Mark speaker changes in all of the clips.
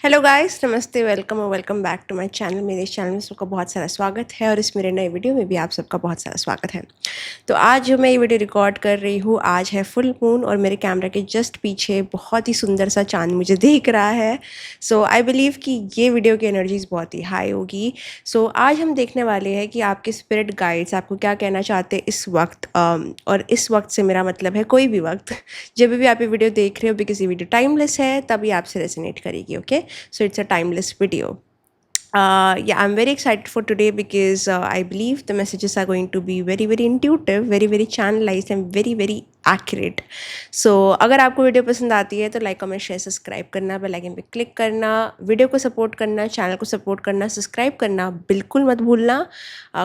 Speaker 1: Hello guys, नमस्ते, welcome और welcome back to my channel. मेरे इस चैनल में सबका बहुत सारा स्वागत है और इस मेरे नए वीडियो में भी आप सबका बहुत सारा स्वागत है। तो आज जो मैं ये वीडियो रिकॉर्ड कर रही हूँ, आज है फुल मून और मेरे कैमरा के जस्ट पीछे बहुत ही सुंदर सा चांद मुझे दिख रहा है। सो आई बिलीव कि ये वीडियो की एनर्जीज बहुत ही हाई होगी। सो आज हम देखने वाले हैं कि आपके स्पिरिट गाइड्स आपको क्या कहना चाहते हैं इस वक्त। और इस वक्त से मेरा मतलब है कोई भी वक्त जब भी आप ये वीडियो देख रहे हो, बिकॉज ये वीडियो टाइमलेस है, तभी आपसे रेजोनेट करेगी। Okay, so it's a timeless video. Yeah, I'm very excited for today because I believe the messages are going to be very very intuitive, very very channelized and very very accurate. So अगर आपको video पसंद आती है तो like comment share subscribe करना, bell icon पे click करना, video को सपोर्ट करना, चैनल को सपोर्ट करना, सब्सक्राइब करना बिल्कुल मत भूलना।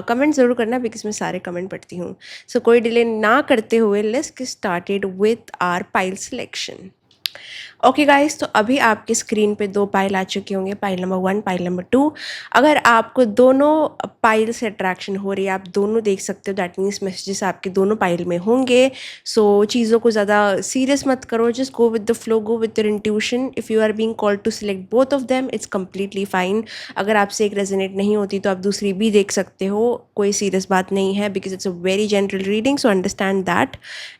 Speaker 1: कमेंट ज़रूर करना बिकॉज मैं सारे कमेंट पढ़ती हूँ। सो कोई डिले ना करते हुए let's get started with our pile selection. Okay guys, तो अभी आपके स्क्रीन पे दो पाइल आ चुके होंगे, पाइल नंबर 1, पाइल नंबर 2। अगर आपको दोनों पाइल से अट्रैक्शन हो रही है, आप दोनों देख सकते हो, दैट मीन्स मैसेजेस आपके दोनों पाइल में होंगे। सो चीज़ों को ज़्यादा सीरियस मत करो, just go with the flow, go with your intuition. If you are being called to select both of them, it's completely fine. अगर आपसे एक रेजोनेट नहीं होती तो आप दूसरी भी देख सकते हो, कोई सीरियस बात नहीं है, because it's a very general reading, so understand that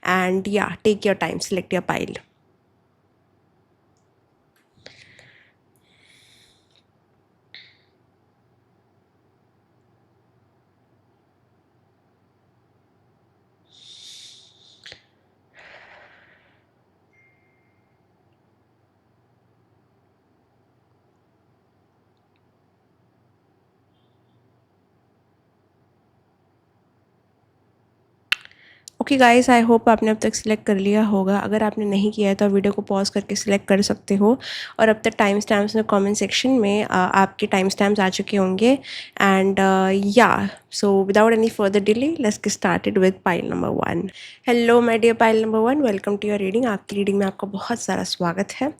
Speaker 1: and या take your time, select your pile. Okay guys, I hope आपने अब तक सिलेक्ट कर लिया होगा। अगर आपने नहीं किया है तो आप वीडियो को पॉज करके सिलेक्ट कर सकते हो और अब तक टाइम स्टैम्प्स में कमेंट सेक्शन में आपके टाइम स्टैम्प्स आ चुके होंगे। एंड या so without any further delay let's get started with pile number 1। Hello my dear pile number 1, welcome to your reading. आपकी रीडिंग में आपका बहुत सारा स्वागत है।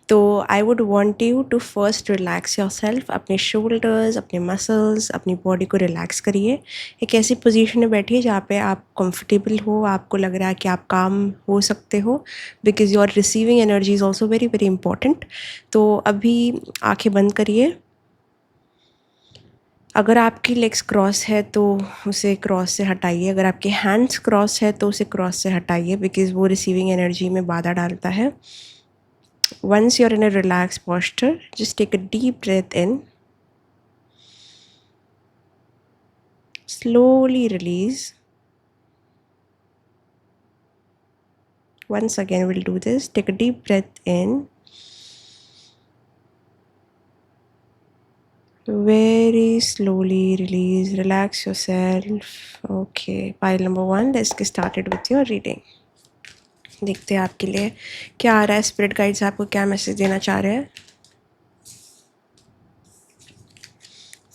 Speaker 1: तो I would want you to first relax yourself. अपने शोल्डर्स, अपने मसल्स, अपनी बॉडी को रिलैक्स करिए। एक ऐसी पोजीशन में बैठिए जहाँ पे आप कंफर्टेबल हो, आपको लग रहा है कि आप काम हो सकते हो, because your receiving energy is also very very important. तो अभी आंखें बंद करिए। अगर आपकी लेग्स क्रॉस है तो उसे क्रॉस से हटाइए, अगर आपके हैंड्स क्रॉस है तो उसे क्रॉस से हटाइए, बिकॉज वो रिसीविंग एनर्जी में बाधा डालता है। Once you're in a relaxed posture, just take a deep breath in. Slowly release. Once again, we'll do this. Take a deep breath in. Very slowly release. Relax yourself. Okay, pile number 1. Let's get started with your reading. देखते हैं आपके लिए क्या आ रहा है, spirit guides आपको क्या message देना चाह रहे हैं।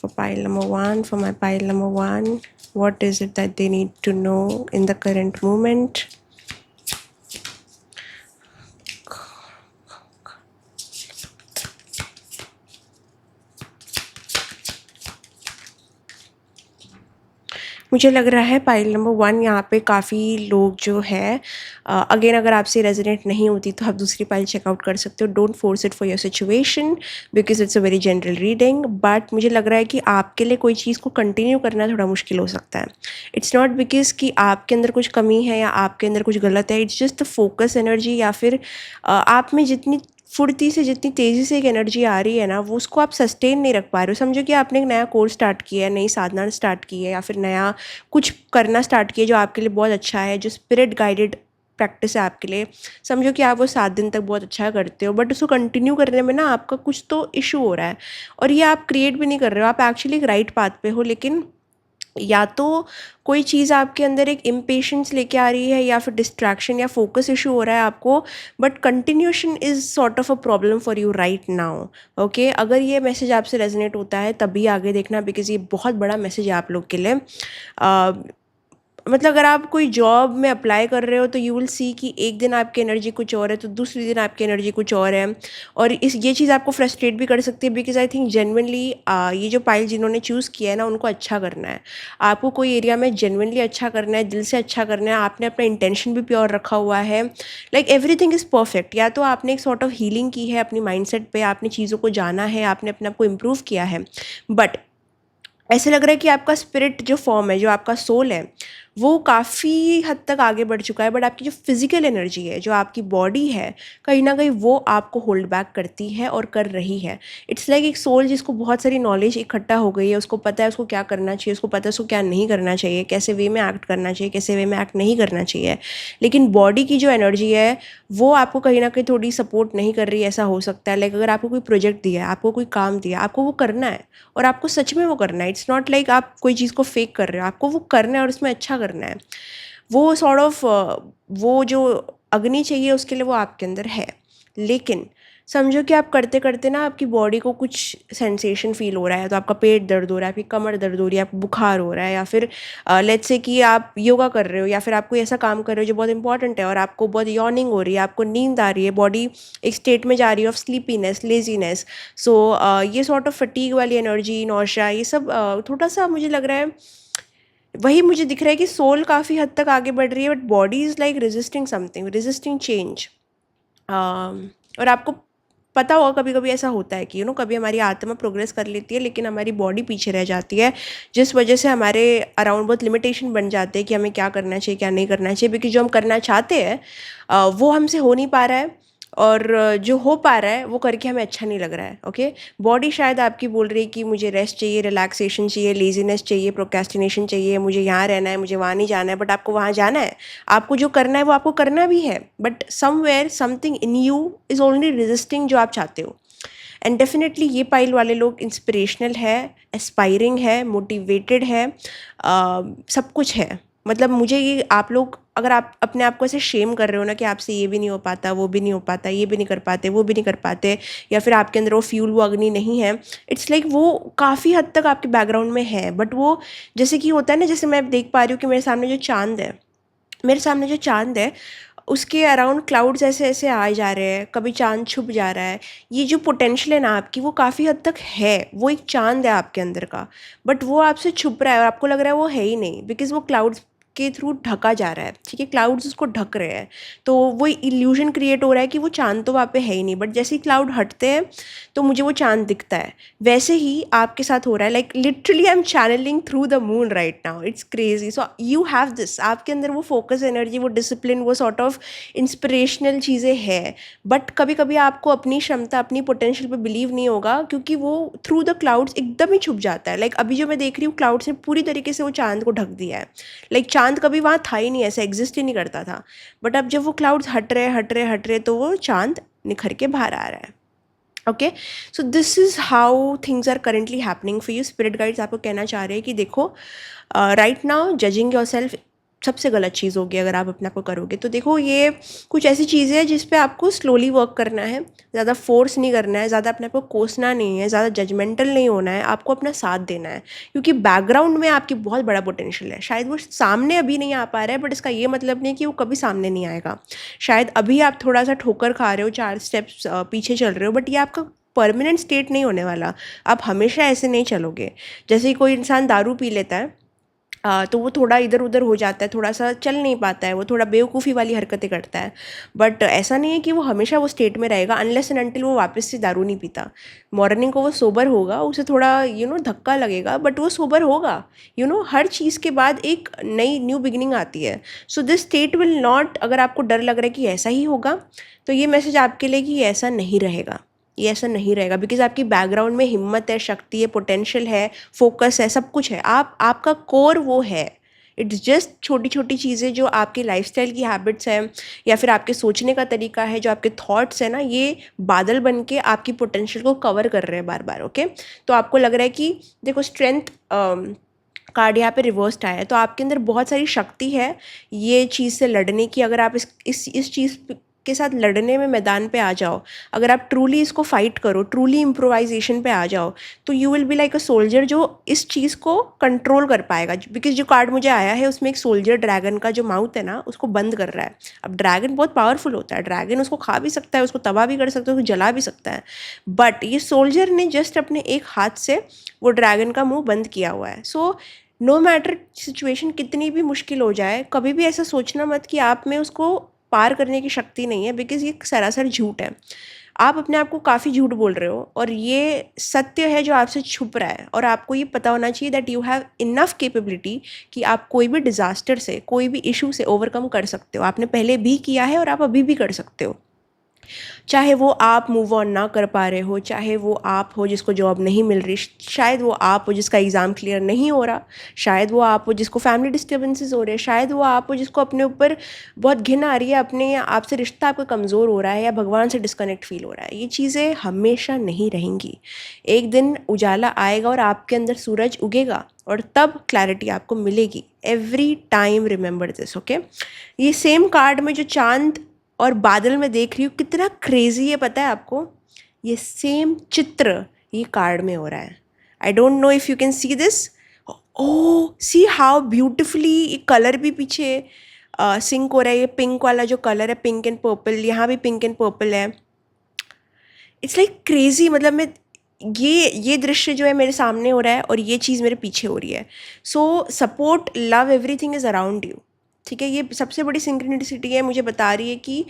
Speaker 1: For pile number 1, for my pile number 1, what is it that they need to know in the current moment? मुझे लग रहा है पाइल नंबर 1 यहाँ पे काफ़ी लोग जो है, अगेन अगर आपसे रेजोनेट नहीं होती तो आप दूसरी पाइल चेकआउट कर सकते हो। Don't force it for your situation because it's a very general reading. But मुझे लग रहा है कि आपके लिए कोई चीज़ को कंटिन्यू करना थोड़ा मुश्किल हो सकता है। इट्स नॉट बिकॉज कि आपके अंदर कुछ कमी है या आपके अंदर कुछ गलत है, it's just the focus energy, या फिर आप में जितनी फुर्ती से, जितनी तेज़ी से एक एनर्जी आ रही है ना, वो उसको आप सस्टेन नहीं रख पा रहे हो। समझो कि आपने एक नया कोर्स स्टार्ट किया है, नई साधना स्टार्ट की है, या फिर नया कुछ करना स्टार्ट किया जो आपके लिए बहुत अच्छा है, जो स्पिरिट गाइडेड प्रैक्टिस है आपके लिए। समझो कि आप वो 7 दिन तक बहुत अच्छा करते हो, बट उसको कंटिन्यू करने में ना आपका कुछ तो इशू हो रहा है और ये आप क्रिएट भी नहीं कर रहे हो। आप एक्चुअली एक राइट पाथ पे हो, लेकिन या तो कोई चीज़ आपके अंदर एक इम्पेशेंस लेके आ रही है, या फिर डिस्ट्रैक्शन या फोकस इशू हो रहा है आपको, but continuation is sort of a problem for you right now. Okay, अगर ये मैसेज आपसे रेजोनेट होता है तभी आगे देखना, बिकॉज ये बहुत बड़ा मैसेज है आप लोग के लिए। मतलब अगर आप कोई जॉब में अप्लाई कर रहे हो तो यू विल सी कि एक दिन आपकी एनर्जी कुछ और है तो दूसरे दिन आपकी एनर्जी कुछ और है, और इस ये चीज़ आपको फ्रस्ट्रेट भी कर सकती है, बिकॉज आई थिंक जेनवनली ये जो पाइल जिन्होंने चूज़ किया है ना, उनको अच्छा करना है। आपको कोई एरिया में जेनवनली अच्छा करना है, दिल से अच्छा करना है, आपने अपना इंटेंशन भी प्योर रखा हुआ है, लाइक एवरीथिंग इज़ परफेक्ट। या तो आपने एक सॉर्ट ऑफ हीलिंग की है अपनी माइंडसेट पे, आपने चीज़ों को जाना है, आपने अपने आप को इम्प्रूव किया है, बट ऐसे लग रहा है कि आपका स्पिरिट जो फॉर्म है, जो आपका सोल है, वो काफ़ी हद तक आगे बढ़ चुका है, बट आपकी जो फिज़िकल एनर्जी है, जो आपकी बॉडी है, कहीं ना कहीं वो आपको होल्ड बैक करती है और कर रही है। इट्स लाइक एक सोल जिसको बहुत सारी नॉलेज इकट्ठा हो गई है, उसको पता है उसको क्या करना चाहिए, उसको पता है उसको क्या नहीं करना चाहिए, कैसे वे में एक्ट करना चाहिए, कैसे वे में एक्ट नहीं करना चाहिए, लेकिन बॉडी की जो एनर्जी है वो आपको कहीं ना कहीं थोड़ी सपोर्ट नहीं कर रही है। ऐसा हो सकता है, लाइक अगर आपको कोई प्रोजेक्ट दिया है, आपको कोई काम दिया, आपको वो करना है और आपको सच में वो करना है। इट्स नॉट लाइक आप कोई चीज़ को फेक कर रहे हो, आपको वो करना है और उसमें अच्छा करना है। वो सॉर्ट ऑफ वो जो अग्नि चाहिए उसके लिए वो आपके अंदर है, लेकिन समझो कि आप करते करते ना आपकी बॉडी को कुछ सेंसेशन फील हो रहा है, तो आपका पेट दर्द हो रहा है, आपकी कमर दर्द हो रही है, आपको बुखार हो रहा है, या फिर लेट्स से कि आप योगा कर रहे हो या फिर आप कोई ऐसा काम कर रहे हो जो बहुत इंपॉर्टेंट है और आपको बहुत यॉर्निंग हो रही है, आपको नींद आ रही है, बॉडी एक स्टेट में जा रही है ऑफ स्लीपीनेस, लेजीनेस। सो ये सॉर्ट ऑफ फटीग वाली एनर्जी, नौशा, ये सब थोड़ा सा मुझे लग रहा है, वही मुझे दिख रहा है कि सोल काफ़ी हद तक आगे बढ़ रही है, but body is like resisting something, resisting change. और आपको पता होगा कभी कभी ऐसा होता है कि कभी हमारी आत्मा प्रोग्रेस कर लेती है लेकिन हमारी बॉडी पीछे रह जाती है, जिस वजह से हमारे अराउंड बहुत लिमिटेशन बन जाते हैं कि हमें क्या करना चाहिए, क्या नहीं करना चाहिए, बिकॉज जो हम करना चाहते हैं वो हमसे हो नहीं पा रहा है, और जो हो पा रहा है वो करके हमें अच्छा नहीं लग रहा है। ओके, बॉडी शायद आपकी बोल रही है कि मुझे रेस्ट चाहिए, रिलैक्सेशन चाहिए, लेजीनेस चाहिए, प्रोक्रेस्टिनेशन चाहिए, मुझे यहाँ रहना है, मुझे वहाँ नहीं जाना है, बट आपको वहाँ जाना है, आपको जो करना है वो आपको करना भी है, but somewhere something in you is only resisting जो आप चाहते हो। एंड डेफिनेटली ये पाइल वाले लोग इंस्पिरेशनल है, एस्पायरिंग है, मोटिवेटेड है, सब कुछ है। मतलब मुझे ये आप लोग, अगर आप अपने आप को ऐसे शेम कर रहे हो ना कि आपसे ये भी नहीं हो पाता, वो भी नहीं हो पाता, ये भी नहीं कर पाते, वो भी नहीं कर पाते, या फिर आपके अंदर वो फ्यूल, वो अग्नि नहीं है, इट्स लाइक वो काफ़ी हद तक आपके बैकग्राउंड में है, बट वो जैसे कि होता है ना, जैसे मैं देख पा रही हूँ कि मेरे सामने जो चांद है, मेरे सामने जो चांद है उसके अराउंड क्लाउड्स ऐसे ऐसे आए जा रहे हैं, कभी चांद छुप जा रहा है। ये जो पोटेंशियल है ना आपकी, वो काफ़ी हद तक है, वो एक चांद है आपके अंदर का, बट वो आपसे छुप रहा है और आपको लग रहा है वो है ही नहीं, बिकॉज वो क्लाउड्स के थ्रू ढका जा रहा है। ठीक है, क्लाउड्स उसको ढक रहे हैं, तो वो इल्यूजन क्रिएट हो रहा है कि वो चांद तो वहाँ पे है ही नहीं, बट जैसे ही क्लाउड हटते हैं तो मुझे वो चांद दिखता है। वैसे ही आपके साथ हो रहा है, like literally I am channelling through the moon right now, it's crazy. So you have this, आपके अंदर वो फोकस एनर्जी, वो डिसिप्लिन, वो सॉर्ट ऑफ इंस्पिरेशनल चीज़ें हैं, बट कभी कभी आपको अपनी क्षमता, अपनी पोटेंशियल पे बिलीव नहीं होगा, क्योंकि वो थ्रू द क्लाउड्स एकदम ही छुप जाता है। लाइक अभी जो मैं देख रही हूँ, क्लाउड्स ने पूरी तरीके से वो चांद को ढक दिया है, लाइक चांद कभी वहाँ था ही नहीं, ऐसा एग्जिस्ट ही नहीं करता था, बट अब जब वो क्लाउड्स हट रहे हट रहे हट रहे तो वो चांद निखर के बाहर आ रहा है। Okay, so this is how things are currently happening for you. Spirit guides आपको कहना चाह रहे हैं कि देखो, right now judging yourself सबसे गलत चीज़ होगी अगर आप अपने आप को करोगे। तो देखो, ये कुछ ऐसी चीज़ें हैं जिस पे आपको स्लोली वर्क करना है, ज़्यादा फोर्स नहीं करना है, ज़्यादा अपने आप को कोसना नहीं है, ज़्यादा जजमेंटल नहीं होना है, आपको अपना साथ देना है, क्योंकि बैकग्राउंड में आपकी बहुत बड़ा पोटेंशियल है। शायद वो सामने अभी नहीं आ पा रहा है, बट इसका ये मतलब नहीं कि वो कभी सामने नहीं आएगा। शायद अभी आप थोड़ा सा ठोकर खा रहे हो, 4 स्टेप्स पीछे चल रहे हो, बट ये आपका परमानेंट स्टेट नहीं होने वाला। आप हमेशा ऐसे नहीं चलोगे। जैसे ही कोई इंसान दारू पी लेता है, तो वो थोड़ा इधर उधर हो जाता है, थोड़ा सा चल नहीं पाता है, वो थोड़ा बेवकूफ़ी वाली हरकतें करता है, बट ऐसा नहीं है कि वो हमेशा वो स्टेट में रहेगा, अनलेस एंड अनटिल वो वापस से दारू नहीं पीता। मॉर्निंग को वो सोबर होगा, उसे थोड़ा धक्का लगेगा, बट वो सोबर होगा। हर चीज़ के बाद एक नई न्यू बिगिनिंग आती है। So this state will not, अगर आपको डर लग रहा है कि ऐसा ही होगा, तो ये मैसेज आपके लिए कि ऐसा नहीं रहेगा, ये ऐसा नहीं रहेगा, बिकॉज आपकी बैकग्राउंड में हिम्मत है, शक्ति है, पोटेंशियल है, फोकस है, सब कुछ है। आपका कोर वो है। इट्स जस्ट छोटी छोटी चीज़ें जो आपकी लाइफस्टाइल की हैबिट्स हैं, या फिर आपके सोचने का तरीका है, जो आपके थॉट्स हैं ना, ये बादल बन के आपकी पोटेंशियल को कवर कर रहे हैं बार बार। ओके, तो आपको लग रहा है कि देखो, स्ट्रेंथ कार्ड यहाँ पे रिवर्स्ड आया है, तो आपके अंदर बहुत सारी शक्ति है ये चीज़ से लड़ने की। अगर आप इस चीज़ के साथ लड़ने में मैदान पे आ जाओ, अगर आप ट्रूली इसको फाइट करो, ट्रूली इम्प्रोवाइजेशन पे आ जाओ, तो you will be like a soldier जो इस चीज़ को कंट्रोल कर पाएगा। बिकॉज जो कार्ड मुझे आया है उसमें एक सोल्जर ड्रैगन का जो माउथ है ना उसको बंद कर रहा है। अब ड्रैगन बहुत पावरफुल होता है, ड्रैगन उसको खा भी सकता है, उसको तबाह भी कर सकता है, उसको जला भी सकता है, बट ये सोल्जर ने जस्ट अपने एक हाथ से वो ड्रैगन का मुंह बंद किया हुआ है। सो नो मैटर सिचुएशन कितनी भी मुश्किल हो जाए, कभी भी ऐसा सोचना मत कि आप में उसको पार करने की शक्ति नहीं है, बिकॉज ये सरासर झूठ है। आप अपने आप को काफ़ी झूठ बोल रहे हो और ये सत्य है जो आपसे छुप रहा है। और आपको ये पता होना चाहिए that you have enough capability कि आप कोई भी डिज़ास्टर से, कोई भी इशू से ओवरकम कर सकते हो। आपने पहले भी किया है और आप अभी भी कर सकते हो। चाहे वो आप मूव ऑन ना कर पा रहे हो, चाहे वो आप हो जिसको जॉब नहीं मिल रही, शायद वो आप हो जिसका एग्ज़ाम क्लियर नहीं हो रहा, शायद वो आप हो जिसको फैमिली डिस्टर्बेंसेस हो रहे हैं, शायद वो आप हो जिसको अपने ऊपर बहुत घिन आ रही है, अपने आपसे रिश्ता आपका कमज़ोर हो रहा है या भगवान से डिस्कनेक्ट फील हो रहा है। ये चीज़ें हमेशा नहीं रहेंगी। एक दिन उजाला आएगा और आपके अंदर सूरज उगेगा और तब क्लैरिटी आपको मिलेगी। Every time remember this, okay. ये सेम कार्ड में जो चांद और बादल में देख रही हूँ कितना क्रेजी है पता है आपको? ये सेम चित्र ये कार्ड में हो रहा है। आई don't know if you can see this. Oh, see how beautifully ये कलर भी पीछे सिंक हो रहा है। ये पिंक वाला जो कलर है, पिंक एंड पर्पल, यहाँ भी पिंक एंड पर्पल है। It's like crazy. मतलब मैं ये दृश्य जो है मेरे सामने हो रहा है और ये चीज़ मेरे पीछे हो रही है। So support, love, everything is around you. ठीक है, ये सबसे बड़ी सिंक्रोनिसिटी है, मुझे बता रही है कि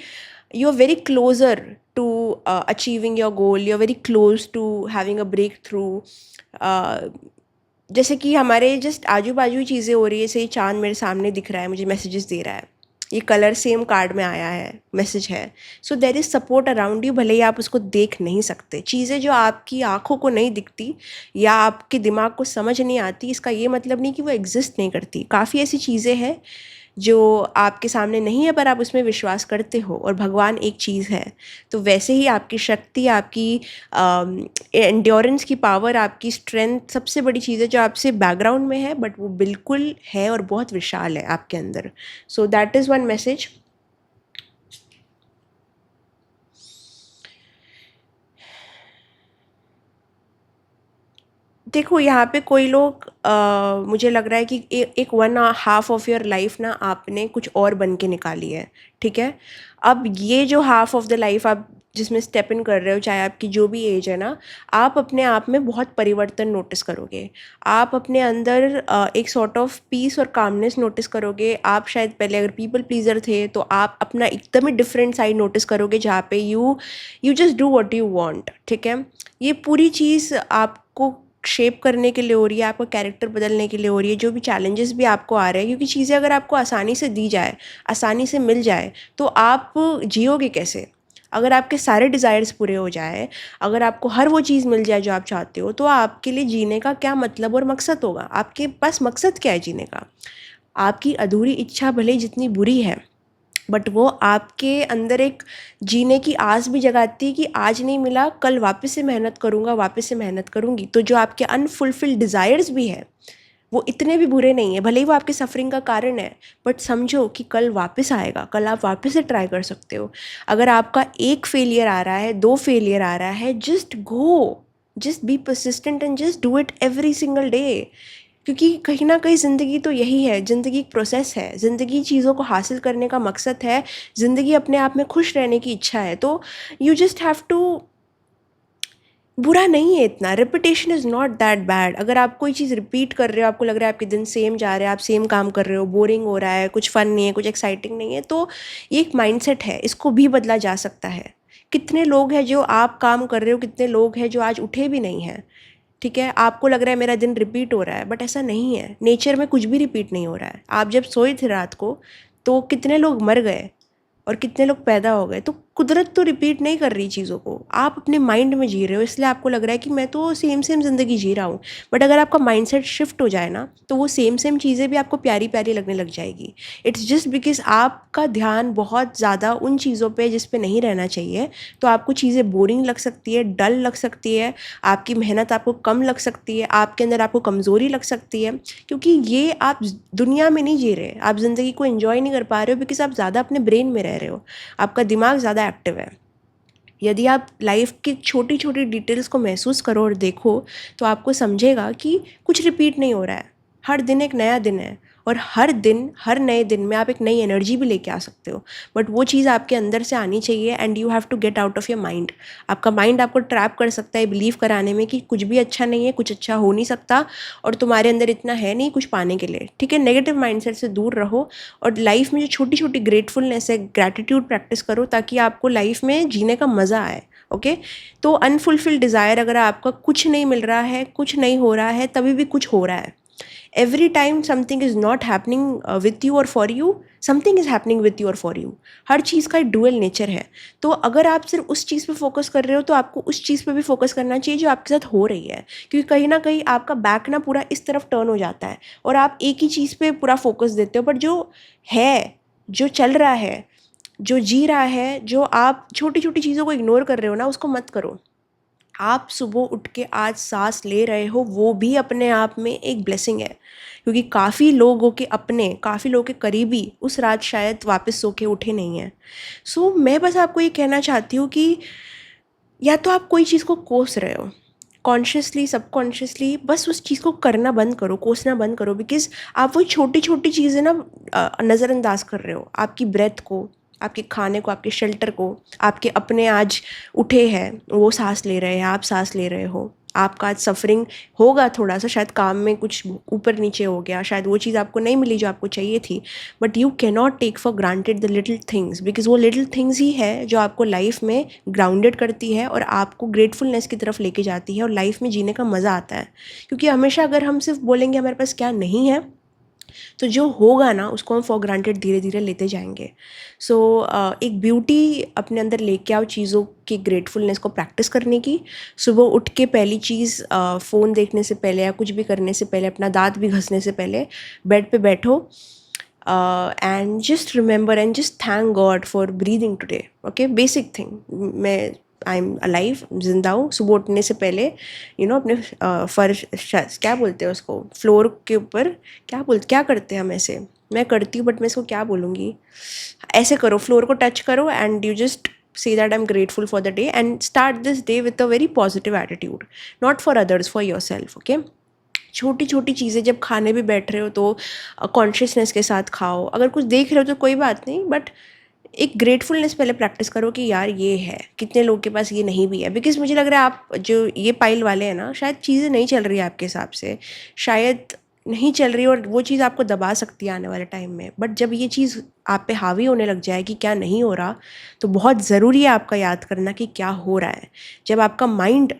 Speaker 1: you are very closer to achieving your goal, you are very close to having a breakthrough. जैसे कि हमारे जस्ट आजू बाजू ही चीज़ें हो रही है, जैसे चांद मेरे सामने दिख रहा है, मुझे मैसेजेस दे रहा है, ये कलर सेम कार्ड में आया है, मैसेज है। So there is support around you, भले ही आप उसको देख नहीं सकते। चीज़ें जो आपकी आंखों को नहीं दिखती या आपके दिमाग को समझ नहीं आती, इसका ये मतलब नहीं कि वो एग्जिस्ट नहीं करती। काफ़ी ऐसी चीज़ें हैं जो आपके सामने नहीं है पर आप उसमें विश्वास करते हो, और भगवान एक चीज़ है। तो वैसे ही आपकी शक्ति, आपकी एंड्योरेंस की पावर, आपकी स्ट्रेंथ सबसे बड़ी चीज़ है जो आपसे बैकग्राउंड में है, बट वो बिल्कुल है और बहुत विशाल है आपके अंदर। So that is one message. देखो यहाँ पे कोई लोग मुझे लग रहा है कि एक one half of your life ना आपने कुछ और बन के निकाली है। ठीक है, अब ये जो हाफ ऑफ द लाइफ आप जिसमें स्टेप इन कर रहे हो, चाहे आपकी जो भी एज है ना, आप अपने आप में बहुत परिवर्तन नोटिस करोगे। आप अपने अंदर एक सॉर्ट ऑफ पीस और कामनेस नोटिस करोगे। आप शायद पहले अगर पीपल प्लीजर थे तो आप अपना एकदम ही डिफरेंट साइड नोटिस करोगे जहाँ पे you just do what you want. ठीक है, ये पूरी चीज़ आपको शेप करने के लिए हो रही है, आपका कैरेक्टर बदलने के लिए हो रही है। जो भी चैलेंजेस भी आपको आ रहे हैं, क्योंकि चीज़ें अगर आपको आसानी से दी जाए, आसानी से मिल जाए, तो आप जियोगे कैसे? अगर आपके सारे डिज़ायर्स पूरे हो जाए, अगर आपको हर वो चीज़ मिल जाए जो आप चाहते हो, तो आपके लिए जीने का क्या मतलब और मकसद होगा? आपके पास मकसद क्या है जीने का? आपकी अधूरी इच्छा भले ही जितनी बुरी है, बट वो आपके अंदर एक जीने की आस भी जगाती है कि आज नहीं मिला, कल वापस से मेहनत करूँगा, वापस से मेहनत करूँगी। तो जो आपके अनफुलफिल्ड डिज़ायर्स भी हैं, वो इतने भी बुरे नहीं हैं, भले ही वो आपके सफरिंग का कारण है, बट समझो कि कल वापस आएगा, कल आप वापस से ट्राई कर सकते हो। अगर आपका एक फेलियर आ रहा है, 2 फेलियर आ रहा है, just go, just be persistent and just do it every single day. क्योंकि कहीं ना कहीं ज़िंदगी तो यही है, ज़िंदगी एक प्रोसेस है, ज़िंदगी चीज़ों को हासिल करने का मकसद है, ज़िंदगी अपने आप में खुश रहने की इच्छा है। तो यू जस्ट हैव टू, बुरा नहीं है इतना, repetition is not that bad. अगर आप कोई चीज़ रिपीट कर रहे हो, आपको लग रहा है आपके दिन सेम जा रहे हैं, आप सेम काम कर रहे हो, बोरिंग हो रहा है, कुछ फ़न नहीं है, कुछ एक्साइटिंग नहीं है, तो ये एक माइंडसेट है, इसको भी बदला जा सकता है। कितने लोग हैं जो आप काम कर रहे हो, कितने लोग हैं जो आज उठे भी नहीं हैं। ठीक है, आपको लग रहा है मेरा दिन रिपीट हो रहा है, बट ऐसा नहीं है। नेचर में कुछ भी रिपीट नहीं हो रहा है। आप जब सोए थे रात को, तो कितने लोग मर गए और कितने लोग पैदा हो गए। तो कुदरत तो रिपीट नहीं कर रही चीज़ों को, आप अपने माइंड में जी रहे हो, इसलिए आपको लग रहा है कि मैं तो सेम सेम ज़िंदगी जी रहा हूँ। बट अगर आपका माइंडसेट शिफ्ट हो जाए ना, तो वो सेम सेम चीज़ें भी आपको प्यारी प्यारी लगने लग जाएगी। इट्स जस्ट बिकॉज आपका ध्यान बहुत ज़्यादा उन चीज़ों पे जिस पे नहीं रहना चाहिए, तो आपको चीज़ें बोरिंग लग सकती है, डल लग सकती है, आपकी मेहनत आपको कम लग सकती है, आपके अंदर आपको कमज़ोरी लग सकती है, क्योंकि ये आप दुनिया में नहीं जी रहे, आप ज़िंदगी को एंजॉय नहीं कर पा रहे हो, बिकॉज आप ज़्यादा अपने ब्रेन में रह रहे हो, आपका दिमाग ज़्यादा एक्टिव है। यदि आप लाइफ की छोटी छोटी डिटेल्स को महसूस करो और देखो, तो आपको समझेगा कि कुछ रिपीट नहीं हो रहा है, हर दिन एक नया दिन है, और हर दिन हर नए दिन में आप एक नई एनर्जी भी लेके आ सकते हो। बट वो चीज़ आपके अंदर से आनी चाहिए, and you have to get out of your mind. आपका माइंड आपको ट्रैप कर सकता है बिलीव कराने में कि कुछ भी अच्छा नहीं है, कुछ अच्छा हो नहीं सकता, और तुम्हारे अंदर इतना है नहीं कुछ पाने के लिए, ठीक है। नेगेटिव माइंडसेट से दूर रहो, और लाइफ में जो छोटी छोटी ग्रेटफुलनेस है, ग्रैटिट्यूड प्रैक्टिस करो, ताकि आपको लाइफ में जीने का मज़ा आए। ओके, तो अनफुलफिल्ड डिज़ायर, अगर आपका कुछ नहीं मिल रहा है, कुछ नहीं हो रहा है, तभी भी कुछ हो रहा है। Every time something is not happening with you और for you, something is happening with you और फॉर यू। हर चीज़ का एक डुअल नेचर है। तो अगर आप सिर्फ उस चीज़ पे फोकस कर रहे हो, तो आपको उस चीज़ पे भी फोकस करना चाहिए जो आपके साथ हो रही है, क्योंकि कहीं ना कहीं आपका बैक ना पूरा इस तरफ टर्न हो जाता है, और आप एक ही चीज़ पे पूरा फोकस देते हो। बट जो है, जो चल रहा है, जो जी रहा है, जो आप छोटी छोटी चीज़ों को इग्नोर कर रहे हो ना, उसको मत करो। आप सुबह उठ के आज सांस ले रहे हो, वो भी अपने आप में एक ब्लेसिंग है, क्योंकि काफ़ी लोगों के करीबी उस रात शायद वापस सो के उठे नहीं हैं। सो मैं बस आपको ये कहना चाहती हूँ कि या तो आप कोई चीज़ को कोस रहे हो कॉन्शियसली सबकॉन्शियसली, बस उस चीज़ को करना बंद करो, कोसना बंद करो, बिकॉज आप वो छोटी छोटी चीज़ें ना नज़रअंदाज कर रहे हो। आपकी ब्रेथ को, आपके खाने को, आपके शेल्टर को, आपके अपने आज उठे हैं वो सांस ले रहे हैं, आप सांस ले रहे हो। आपका आज सफरिंग होगा थोड़ा सा, शायद काम में कुछ ऊपर नीचे हो गया, शायद वो चीज़ आपको नहीं मिली जो आपको चाहिए थी, but you cannot take for granted the little things, because वो लिटिल थिंग्स ही है जो आपको लाइफ में ग्राउंडेड करती है और आपको ग्रेटफुलनेस की तरफ लेके जाती है, और लाइफ में जीने का मज़ा आता है। क्योंकि हमेशा अगर हम सिर्फ बोलेंगे हमारे पास क्या नहीं है, तो जो होगा ना उसको हम फॉर ग्रांटेड धीरे धीरे लेते जाएंगे। सो एक ब्यूटी अपने अंदर लेके आओ चीज़ों की ग्रेटफुलनेस को प्रैक्टिस करने की। सुबह उठ के पहली चीज़ फ़ोन देखने से पहले या कुछ भी करने से पहले, अपना दांत भी घसने से पहले बेड पे बैठो, and just remember and just thank God for breathing today. Okay, basic thing, मैं आई एम अलाइव, जिंदा हूँ। सुबह उठने से पहले अपने फर्श, क्या बोलते हैं उसको, फ्लोर के ऊपर क्या करते हैं हम ऐसे, मैं करती हूँ बट मैं इसको क्या बोलूँगी, ऐसे करो, फ्लोर को टच करो, and you just say that I'm grateful for the day and start this day with a very positive attitude, not for others, for yourself. Okay, छोटी छोटी चीज़ें, जब खाने भी बैठ रहे हो तो कॉन्शियसनेस के साथ खाओ, अगर कुछ देख रहे हो तो कोई बात नहीं, बट एक ग्रेटफुलनेस पहले प्रैक्टिस करो कि यार ये है, कितने लोग के पास ये नहीं भी है। बिकॉज मुझे लग रहा है आप जो ये पाइल वाले हैं ना, शायद चीज़ें नहीं चल रही है आपके हिसाब से, शायद नहीं चल रही, और वो चीज़ आपको दबा सकती है आने वाले टाइम में। बट जब ये चीज़ आप पे हावी होने लग जाए कि क्या नहीं हो रहा, तो बहुत ज़रूरी है आपका याद करना कि क्या हो रहा है। जब आपका माइंड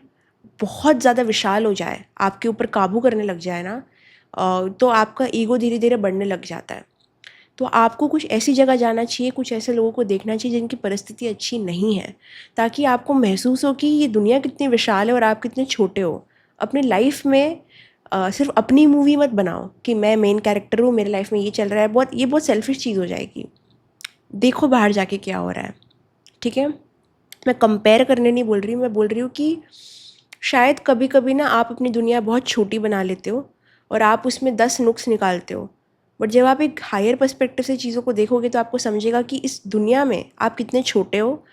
Speaker 1: बहुत ज़्यादा विशाल हो जाए, आपके ऊपर काबू करने लग जाए ना, तो आपका ईगो धीरे धीरे बढ़ने लग जाता है। तो आपको कुछ ऐसी जगह जाना चाहिए, कुछ ऐसे लोगों को देखना चाहिए जिनकी परिस्थिति अच्छी नहीं है, ताकि आपको महसूस हो कि ये दुनिया कितनी विशाल है और आप कितने छोटे हो। अपनी लाइफ में सिर्फ अपनी मूवी मत बनाओ कि मैं मेन कैरेक्टर हूँ, मेरे लाइफ में ये चल रहा है, ये बहुत सेल्फिश चीज़ हो जाएगी। देखो बाहर जाके क्या हो रहा है, ठीक है। मैं कंपेयर करने नहीं बोल रही, मैं बोल रही हूँ कि शायद कभी कभी ना आप अपनी दुनिया बहुत छोटी बना लेते हो और आप उसमें 10 नुक्स निकालते हो, बट जब आप एक हायर पर्सपेक्टिव से चीज़ों को देखोगे तो आपको समझेगा कि इस दुनिया में आप कितने छोटे हो,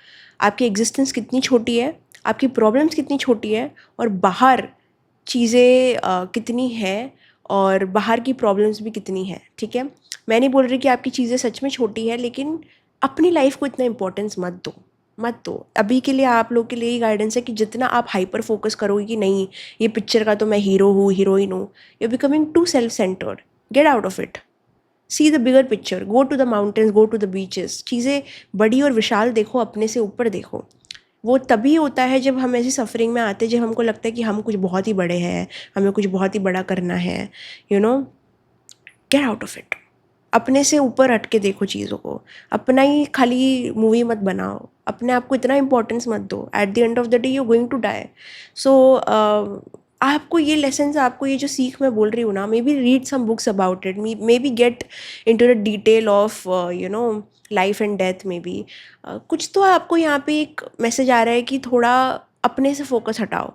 Speaker 1: आपकी एग्जिस्टेंस कितनी छोटी है, आपकी प्रॉब्लम्स कितनी छोटी है, और बाहर चीज़ें कितनी है, और बाहर की प्रॉब्लम्स भी कितनी है, ठीक है। मैं नहीं बोल रही कि आपकी चीज़ें सच में छोटी है, लेकिन अपनी लाइफ को इतना इम्पोर्टेंस मत दो। अभी के लिए आप लोग के लिए ही गाइडेंस है कि जितना आप हाइपर फोकस करोगे कि नहीं ये पिक्चर का तो मैं हीरो हूँ, हीरोइन हूँ, you are becoming too self centred. Get out of it, see the bigger picture, go to the mountains, go to the beaches. चीज़ें बड़ी और विशाल देखो, अपने से ऊपर देखो। वो तभी होता है जब हम ऐसी सफरिंग में आते हैं, जब हमको लगता है कि हम कुछ बहुत ही बड़े हैं, हमें कुछ बहुत ही बड़ा करना है। गेट आउट ऑफ इट, अपने से ऊपर हट के देखो चीज़ों को, अपना ही खाली मूवी मत बनाओ। अपने आप को इतना इंपॉर्टेंस मत दो। At the end of the day you going to die. So आपको ये लेसन्स, आपको ये जो सीख मैं बोल रही हूँ ना, maybe read some books about it, maybe get into the detail of life and death. में भी कुछ तो आपको यहाँ पे एक मैसेज आ रहा है कि थोड़ा अपने से फोकस हटाओ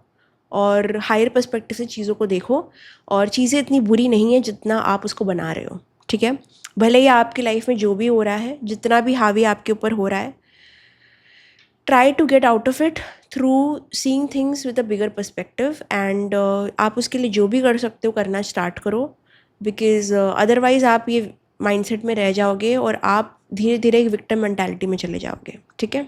Speaker 1: और हायर पर्सपेक्टिव से चीज़ों को देखो, और चीज़ें इतनी बुरी नहीं है जितना आप उसको बना रहे हो। ठीक है, भले ही आपकी लाइफ में जो भी हो रहा है, जितना भी हावी आपके ऊपर हो रहा है, try to get out of it through seeing things with a bigger perspective. And आप उसके लिए जो भी कर सकते हो करना स्टार्ट करो, बिकॉज अदरवाइज आप ये माइंडसेट में रह जाओगे और आप धीरे धीरे एक विक्टिम मेंटालिटी में चले जाओगे। ठीक है,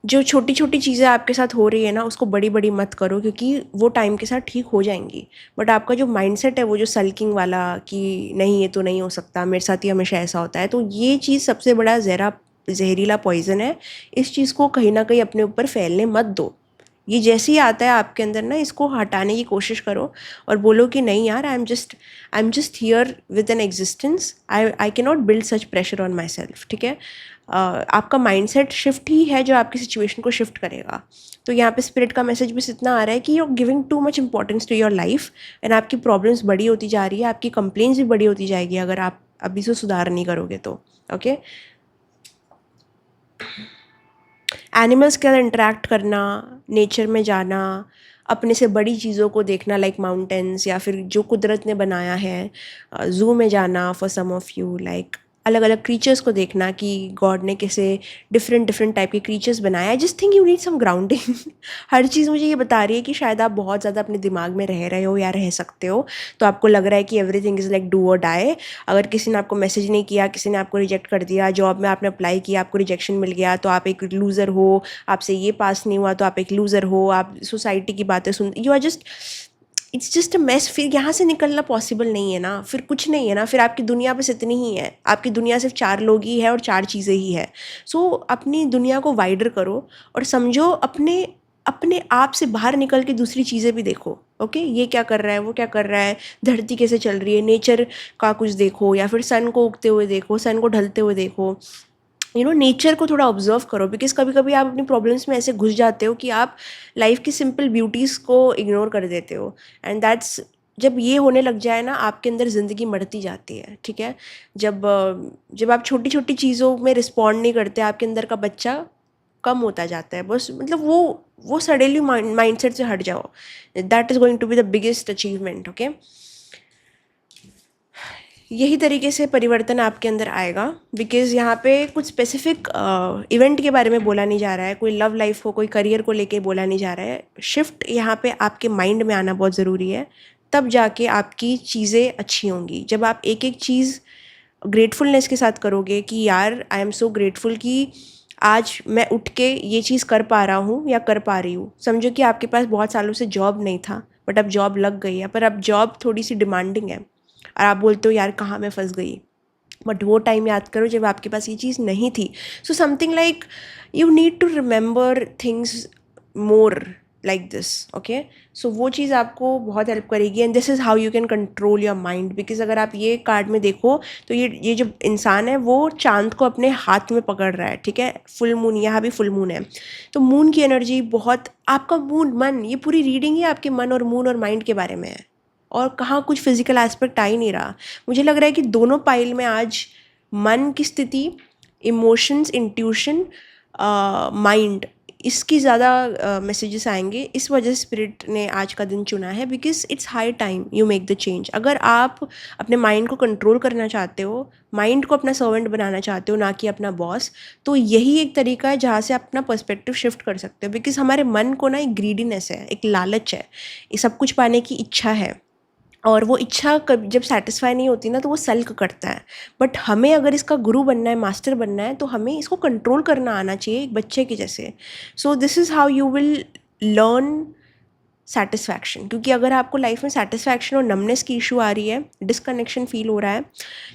Speaker 1: जो छोटी छोटी चीज़ें आपके साथ हो रही है ना, उसको बड़ी बड़ी मत करो, क्योंकि वो टाइम के साथ ठीक हो जाएंगी। बट आपका जो माइंडसेट है, वो जो सल्किंग वाला कि नहीं ये तो नहीं हो सकता, मेरे साथ ही हमेशा ऐसा होता है, तो ये चीज़ सबसे बड़ा जहरीला पॉइजन है। इस चीज़ को कहीं ना कहीं अपने ऊपर फैलने मत दो। ये जैसे ही आता है आपके अंदर ना, इसको हटाने की कोशिश करो और बोलो कि नहीं यार, I am just here with an existence, I can not build such pressure on my self. ठीक है, आपका माइंडसेट शिफ्ट ही है जो आपकी सिचुएशन को शिफ्ट करेगा। तो यहाँ पे स्पिरिट का मैसेज बस इतना आ रहा है कि you are giving too much importance to your life, and आपकी प्रॉब्लम्स बड़ी होती जा रही है, आपकी कंप्लेंट्स भी बड़ी होती जाएगी अगर आप अभी से सुधार नहीं करोगे तो। ओके, एनिमल्स के साथ इंटरेक्ट करना, नेचर में जाना, अपने से बड़ी चीज़ों को देखना लाइक माउंटेन्स, या फिर जो कुदरत ने बनाया है, ज़ू में जाना for some of you, like अलग अलग क्रीचर्स को देखना कि गॉड ने कैसे डिफरेंट डिफरेंट टाइप के क्रीचर्स बनाया है। Just think you need some grounding. हर चीज़ मुझे ये बता रही है कि शायद आप बहुत ज़्यादा अपने दिमाग में रह रहे हो या रह सकते हो, तो आपको लग रहा है कि एवरीथिंग इज़ लाइक डू और डाई। अगर किसी ने आपको मैसेज नहीं किया, किसी ने आपको रिजेक्ट कर दिया, जॉब में आपने अप्लाई किया, आपको रिजेक्शन मिल गया, तो आप एक लूज़र हो, आपसे ये पास नहीं हुआ तो आप एक लूज़र हो, आप सोसाइटी की बातें सुन, you are just, it's just a mess. फिर यहाँ से निकलना पॉसिबल नहीं है ना, फिर कुछ नहीं है ना, फिर आपकी दुनिया बस इतनी ही है, आपकी दुनिया सिर्फ 4 लोग ही है और 4 चीज़ें ही है। सो अपनी दुनिया को वाइडर करो और समझो, अपने अपने आप से बाहर निकल के दूसरी चीज़ें भी देखो। ओके, ये क्या कर रहा है, वो क्या कर रहा है, धरती कैसे चल रही है, नेचर का कुछ देखो, या फिर सन को उगते हुए देखो, सन को ढलते हुए देखो। नेचर को थोड़ा ऑब्जर्व करो, बिकॉज कभी कभी आप अपनी प्रॉब्लम्स में ऐसे घुस जाते हो कि आप लाइफ की सिंपल ब्यूटीज़ को इग्नोर कर देते हो, एंड दैट्स, जब ये होने लग जाए ना, आपके अंदर ज़िंदगी मरती जाती है। ठीक है, जब आप छोटी छोटी चीज़ों में रिस्पॉन्ड नहीं करते, आपके अंदर का बच्चा कम होता जाता है। बस मतलब वो सडेली माइंडसेट से हट जाओ, that is going to be the biggest achievement. Okay, यही तरीके से परिवर्तन आपके अंदर आएगा, बिकॉज़ यहाँ पे कुछ स्पेसिफिक इवेंट के बारे में बोला नहीं जा रहा है, कोई लव लाइफ को, कोई करियर को लेके बोला नहीं जा रहा है। शिफ्ट यहाँ पे आपके माइंड में आना बहुत ज़रूरी है, तब जाके आपकी चीज़ें अच्छी होंगी। जब आप एक एक चीज़ ग्रेटफुलनेस के साथ करोगे कि यार आई एम सो ग्रेटफुल कि आज मैं उठ के ये चीज़ कर पा रहा हूँ या कर पा रही हूँ। समझो कि आपके पास बहुत सालों से जॉब नहीं था, बट अब जॉब लग गई है, पर अब जॉब थोड़ी सी डिमांडिंग है और आप बोलते हो यार कहाँ मैं फंस गई। बट वो टाइम याद करो जब आपके पास ये चीज़ नहीं थी। So something like you need to remember things more like this. Okay, so वो चीज़ आपको बहुत हेल्प करेगी, and this is how you can control your mind. Because अगर आप ये कार्ड में देखो तो ये जो इंसान है वो चांद को अपने हाथ में पकड़ रहा है। ठीक है, फुल मून, यहाँ भी फुल मून है, तो मून की एनर्जी बहुत, आपका मून, मन, ये पूरी रीडिंग ही आपके मन और मून और माइंड के बारे में है, और कहाँ कुछ फिजिकल एस्पेक्ट आ ही नहीं रहा। मुझे लग रहा है कि दोनों पाइल में आज मन की स्थिति, इमोशंस, इंट्यूशन, माइंड, इसकी ज़्यादा मैसेजेस आएंगे। इस वजह से स्पिरिट ने आज का दिन चुना है, because it's high time you make the change. अगर आप अपने माइंड को कंट्रोल करना चाहते हो, माइंड को अपना सर्वेंट बनाना चाहते हो, ना कि अपना बॉस, तो यही एक तरीका है जहाँ से आप अपना पर्सपेक्टिव शिफ्ट कर सकते हो। बिकॉज हमारे मन को ना एक ग्रीडीनेस है, एक लालच है, ये सब कुछ पाने की इच्छा है, और वो इच्छा जब सेटिस्फाई नहीं होती ना, तो वो सल्क करता है। बट हमें अगर इसका गुरु बनना है, मास्टर बनना है, तो हमें इसको कंट्रोल करना आना चाहिए एक बच्चे के जैसे। सो this is how you will learn satisfaction. क्योंकि अगर आपको लाइफ में सेटिस्फैक्शन और नमनेस की इशू आ रही है, डिसकनेक्शन फील हो रहा है,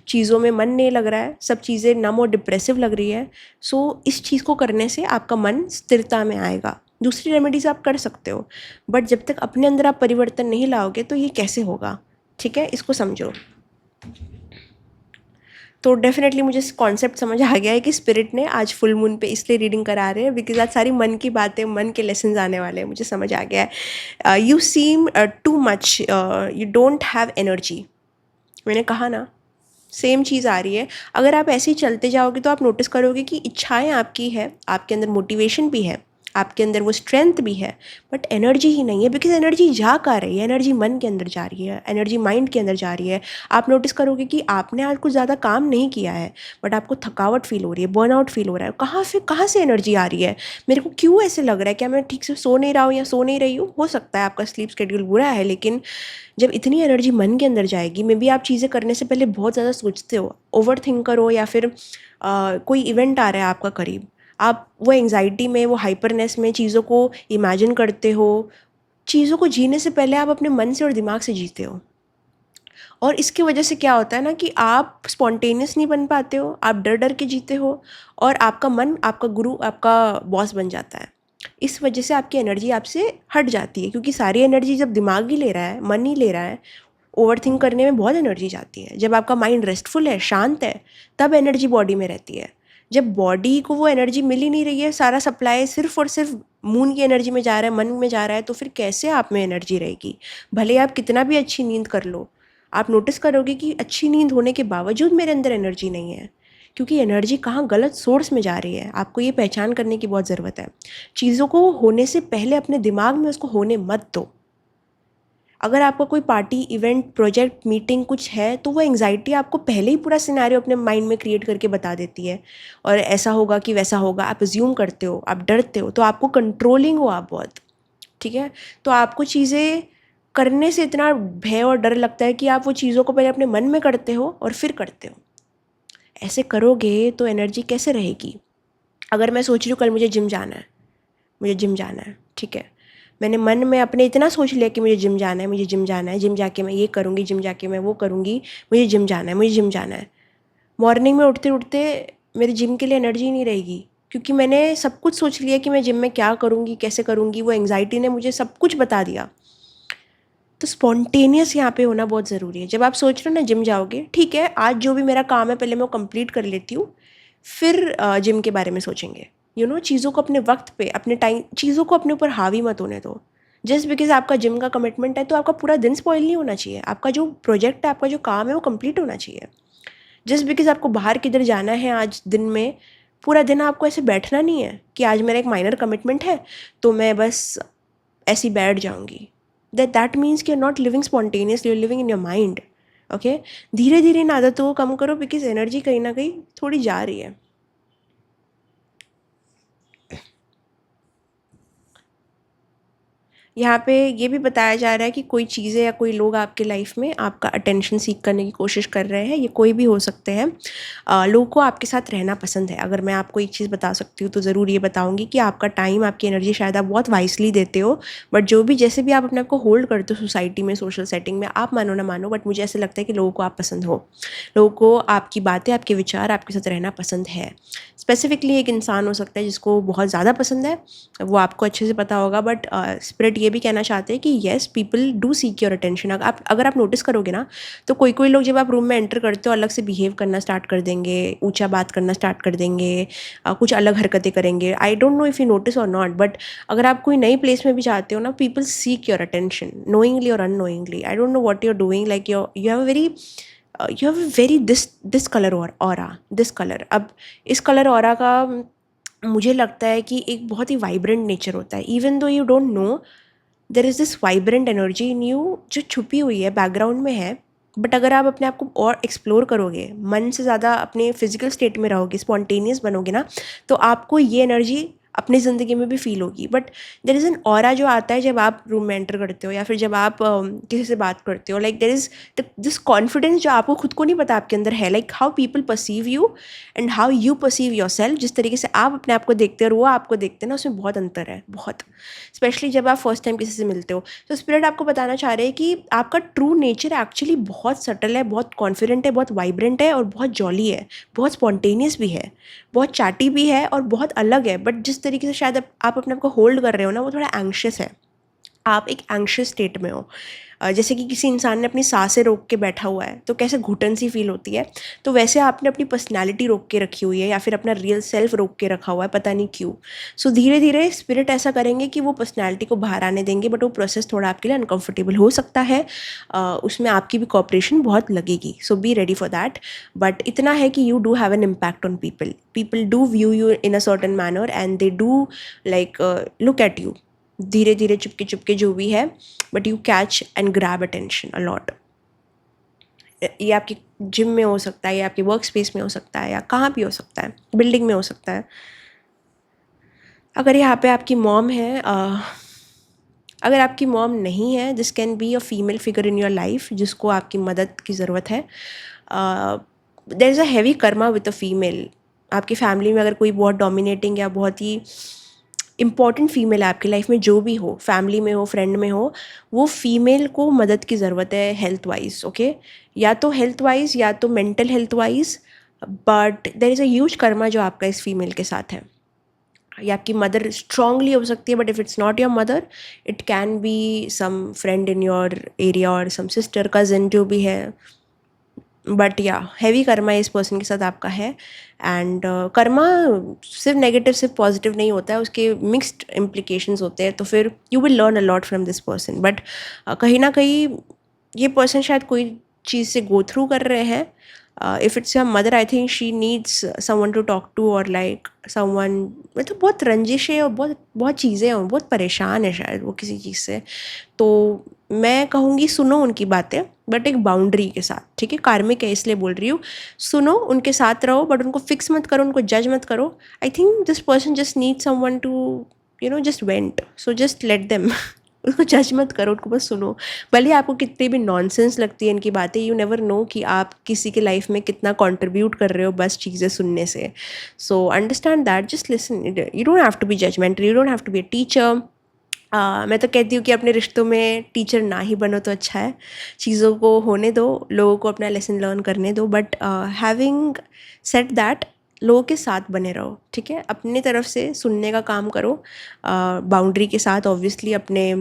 Speaker 1: चीज़ों में मन नहीं लग रहा है, सब चीज़ें नम और डिप्रेसिव लग रही है, सो इस चीज़ को करने से आपका मन स्थिरता में आएगा। दूसरी रेमेडीज़ आप कर सकते हो, बट जब तक अपने अंदर आप परिवर्तन नहीं लाओगे तो ये कैसे होगा। ठीक है, इसको समझो। तो डेफिनेटली मुझे कॉन्सेप्ट समझ आ गया है कि स्पिरिट ने आज फुल मून पे इसलिए रीडिंग करा रहे हैं बिकॉज आज सारी मन की बातें, मन के लेसन आने वाले हैं। मुझे समझ आ गया है। You seem too much, you don't have energy. मैंने कहा ना, सेम चीज़ आ रही है। अगर आप ऐसे ही चलते जाओगे तो आप नोटिस करोगे कि इच्छाएं आपकी है, आपके अंदर मोटिवेशन भी है, आपके अंदर वो स्ट्रेंथ भी है, बट एनर्जी ही नहीं है। बिकॉज एनर्जी जा कहाँ रही है? एनर्जी मन के अंदर जा रही है, एनर्जी माइंड के अंदर जा रही है। आप नोटिस करोगे कि आपने आज कुछ ज़्यादा काम नहीं किया है बट आपको थकावट फील हो रही है, बर्नआउट फील हो रहा है। कहाँ से एनर्जी आ रही है? मेरे को क्यों ऐसे लग रहा है? क्या मैं ठीक से सो नहीं रहा हूँ या सो नहीं रही हूँ? हो सकता है आपका स्लीप शेड्यूल बुरा है, लेकिन जब इतनी एनर्जी मन के अंदर जाएगी, मे बी आप चीज़ें करने से पहले बहुत ज़्यादा सोचते हो, ओवर थिंकर हो, या फिर कोई इवेंट आ रहा है आपका करीब, आप वो एंग्जाइटी में, वो हाइपरनेस में चीज़ों को इमेजिन करते हो। चीज़ों को जीने से पहले आप अपने मन से और दिमाग से जीते हो, और इसकी वजह से क्या होता है ना कि आप स्पॉन्टेनियस नहीं बन पाते हो, आप डर डर के जीते हो, और आपका मन आपका गुरु, आपका बॉस बन जाता है। इस वजह से आपकी एनर्जी आपसे हट जाती है, क्योंकि सारी एनर्जी जब दिमाग ही ले रहा है, मन ही ले रहा है, ओवर थिंक करने में बहुत एनर्जी जाती है। जब आपका माइंड रेस्टफुल है, शांत है, तब एनर्जी बॉडी में रहती है। जब बॉडी को वो एनर्जी मिल ही नहीं रही है, सारा सप्लाई सिर्फ और सिर्फ मून की एनर्जी में जा रहा है, मन में जा रहा है, तो फिर कैसे आप में एनर्जी रहेगी? भले आप कितना भी अच्छी नींद कर लो, आप नोटिस करोगे कि अच्छी नींद होने के बावजूद मेरे अंदर एनर्जी नहीं है, क्योंकि एनर्जी कहाँ गलत सोर्स में जा रही है। आपको ये पहचान करने की बहुत ज़रूरत है। चीज़ों को होने से पहले अपने दिमाग में उसको होने मत दो। अगर आपका कोई पार्टी, इवेंट, प्रोजेक्ट, मीटिंग कुछ है, तो वो एंग्जाइटी आपको पहले ही पूरा सिनेरियो अपने माइंड में क्रिएट करके बता देती है, और ऐसा होगा कि वैसा होगा, आप अज्यूम करते हो, आप डरते हो, तो आपको कंट्रोलिंग हो आप बहुत, ठीक है? तो आपको चीज़ें करने से इतना भय और डर लगता है कि आप वो चीज़ों को पहले अपने मन में करते हो और फिर करते हो। ऐसे करोगे तो एनर्जी कैसे रहेगी? अगर मैं सोच रही हूँ कल मुझे जिम जाना है, मुझे जिम जाना है, ठीक है, मैंने मन में अपने इतना सोच लिया कि मुझे जिम जाना है, मुझे जिम जाना है, जिम जाके मैं ये करूँगी, जिम जाके मैं वो करूँगी, मुझे जिम जाना है, मुझे जिम जाना है। मॉर्निंग में उठते उठते मेरे जिम के लिए एनर्जी नहीं रहेगी, क्योंकि मैंने सब कुछ सोच लिया कि मैं जिम में क्या करूँगी, कैसे करूँगी। वो एंग्जाइटी ने मुझे सब कुछ बता दिया। तो स्पॉन्टेनियस यहाँ पे होना बहुत ज़रूरी है। जब आप सोच रहे हो ना जिम जाओगे, ठीक है, आज जो भी मेरा काम है पहले मैं वो कंप्लीट कर लेती हूँ, फिर जिम के बारे में सोचेंगे। चीज़ों को अपने वक्त पे, अपने टाइम, चीज़ों को अपने ऊपर हावी मत होने दो। जस्ट बिकॉज आपका जिम का कमिटमेंट है तो आपका पूरा दिन स्पॉइल नहीं होना चाहिए। आपका जो प्रोजेक्ट है, आपका जो काम है, वो कंप्लीट होना चाहिए। जस्ट बिकॉज आपको बाहर किधर जाना है आज दिन में, पूरा दिन आपको ऐसे बैठना नहीं है कि आज मेरा एक माइनर कमिटमेंट है तो मैं बस ऐसी बैठ जाऊंगी। दैट मीन्स कि you are not living spontaneously, you are living in your mind. Okay, धीरे धीरे इन आदतों को कम करो, बिकॉज एनर्जी कहीं ना कहीं थोड़ी जा रही है। यहाँ पे ये भी बताया जा रहा है कि कोई चीज़ें या कोई लोग आपके लाइफ में आपका अटेंशन सीख करने की कोशिश कर रहे हैं। ये कोई भी हो सकते हैं। लोगों को आपके साथ रहना पसंद है। अगर मैं आपको एक चीज़ बता सकती हूँ तो ज़रूर ये बताऊँगी कि आपका टाइम, आपकी एनर्जी शायद आप बहुत वाइसली देते हो, बट जो भी जैसे भी आप अपने आप को होल्ड करते हो सोसाइटी में, सोशल सेटिंग में, आप मानो ना मानो, बट मुझे ऐसे लगता है कि लोगों को आप पसंद हो। लोगों को आपकी बातें, आपके विचार, आपके साथ रहना पसंद है। स्पेसिफिकली एक इंसान हो सकता है जिसको बहुत ज़्यादा पसंद है, वो आपको अच्छे से पता होगा, बट स्पिरिट ये भी कहना चाहते हैं कि yes, people do seek your attention. अगर आप नोटिस करोगे ना, तो कोई कोई लोग जब आप रूम में एंटर करते हो अलग से बिहेव करना स्टार्ट कर देंगे, ऊंचा बात करना स्टार्ट कर देंगे, कुछ अलग हरकतें करेंगे। आई don't know if you notice और नॉट, बट अगर आप कोई नई प्लेस में भी जाते हो ना, people seek your attention knowingly और unknowingly. I don't know what you are doing, like you have a very this colour aura, this colour. अब इस कलर ऑरा का मुझे लगता है कि एक बहुत ही वाइब्रेंट नेचर होता है। Even though you don't know, there is this vibrant energy in you जो छुपी हुई है, बैकग्राउंड में है, बट अगर आप अपने आप को और एक्सप्लोर करोगे, मन से ज़्यादा अपने फिजिकल स्टेट में रहोगे, स्पॉन्टेनियस बनोगे ना, तो आपको ये एनर्जी अपनी ज़िंदगी में भी फील होगी। But there is an aura जो आता है जब आप रूम में एंटर करते हो या फिर जब आप किसी से बात करते हो। Like there is this confidence जो आपको खुद को नहीं पता आपके अंदर है। Like how people perceive you and how you perceive your self, जिस तरीके से आप अपने आप को देखते हो और वो आपको देखते हैं ना, उसमें बहुत अंतर है, बहुत। स्पेशली जब आप फर्स्ट टाइम किसी से मिलते हो, तो स्पिरिट आपको बताना चाह रहे हैं कि आपका ट्रू नेचर एक्चुअली बहुत सटल है, बहुत कॉन्फिडेंट है, बहुत वाइब्रेंट है और बहुत जॉली है, बहुत स्पॉन्टेनियस भी है, बहुत चैटी भी है और बहुत अलग है। बट जिस तरीके से शायद आप अपने आप को होल्ड कर रहे हो ना, वो थोड़ा एंग्शियस है। आप एक एंग्शियस स्टेट में हो, जैसे कि किसी इंसान ने अपनी सांसें रोक के बैठा हुआ है तो कैसे घुटन सी फील होती है, तो वैसे आपने अपनी पर्सनैलिटी रोक के रखी हुई है या फिर अपना रियल सेल्फ रोक के रखा हुआ है, पता नहीं क्यों। सो धीरे धीरे स्पिरिट ऐसा करेंगे कि वो पर्सनैलिटी को बाहर आने देंगे, बट वो प्रोसेस थोड़ा आपके लिए अनकंफर्टेबल हो सकता है। उसमें आपकी भी कॉपरेशन बहुत लगेगी, so be ready for that. But इतना है कि you do have an impact on people, people do view you in a certain manner and they do like look at you, धीरे धीरे चुपके चुपके जो भी है, but you catch and grab attention a lot. ये आपकी जिम में हो सकता है, या आपके वर्क स्पेस में हो सकता है, या कहाँ भी हो सकता है, बिल्डिंग में हो सकता है। अगर यहाँ पे आपकी मॉम है, अगर आपकी मॉम नहीं है, this can be a female figure in your life जिसको आपकी मदद की ज़रूरत है। There is a heavy karma with a female. आपकी फैमिली में अगर कोई बहुत डोमिनेटिंग या बहुत ही इम्पॉर्टेंट फीमेल है आपकी लाइफ में, जो भी हो, फैमिली में हो, फ्रेंड में हो, वो फीमेल को मदद की ज़रूरत है हेल्थ वाइज, ओके, या तो हेल्थ वाइज या तो mental health wise. But there is a huge karma जो आपका इस फीमेल के साथ है। ये आपकी मदर स्ट्रांगली हो सकती है, but if it's not your mother, it can be some friend in your area or some sister, cousin, जो भी है। बट या हैवी कर्मा इस पर्सन के साथ आपका है। एंड कर्मा सिर्फ नेगेटिव सिर्फ पॉजिटिव नहीं होता है, उसके मिक्स्ड इम्प्लीकेशंस होते हैं, तो फिर you will learn a lot from this person. But कहीं ना कहीं ये पर्सन शायद कोई चीज़ से गो थ्रू कर रहे हैं। If it's your mother, I think she needs someone to talk to, और लाइक समवन, मतलब बहुत रंजिश है और बहुत बहुत चीज़ें हैं, बहुत परेशान है शायद वो किसी चीज़ से। तो मैं कहूँगी सुनो उनकी बातें, बट एक बाउंड्री के साथ, ठीक है, कार्मिक है इसलिए बोल रही हूँ। सुनो, उनके साथ रहो, बट उनको फिक्स मत करो, उनको जज मत करो। I think this person just need someone to just vent, so just let them. उसको जज मत करो, उनको बस सुनो। भले आपको कितनी भी नॉनसेंस लगती है इनकी बातें, यू नेवर नो कि आप किसी के लाइफ में कितना कंट्रीब्यूट कर रहे हो बस चीज़ें सुनने से। So understand that, just listen, you don't have to be judgemental, you don't have to be a teacher. मैं तो कहती हूँ कि अपने रिश्तों में टीचर ना ही बनो तो अच्छा है। चीज़ों को होने दो, लोगों को अपना लेसन लर्न करने दो, बट हैविंग सेड दैट, लोगों के साथ बने रहो, ठीक है, अपनी तरफ से सुनने का काम करो, बाउंड्री के साथ, ऑब्वियसली अपने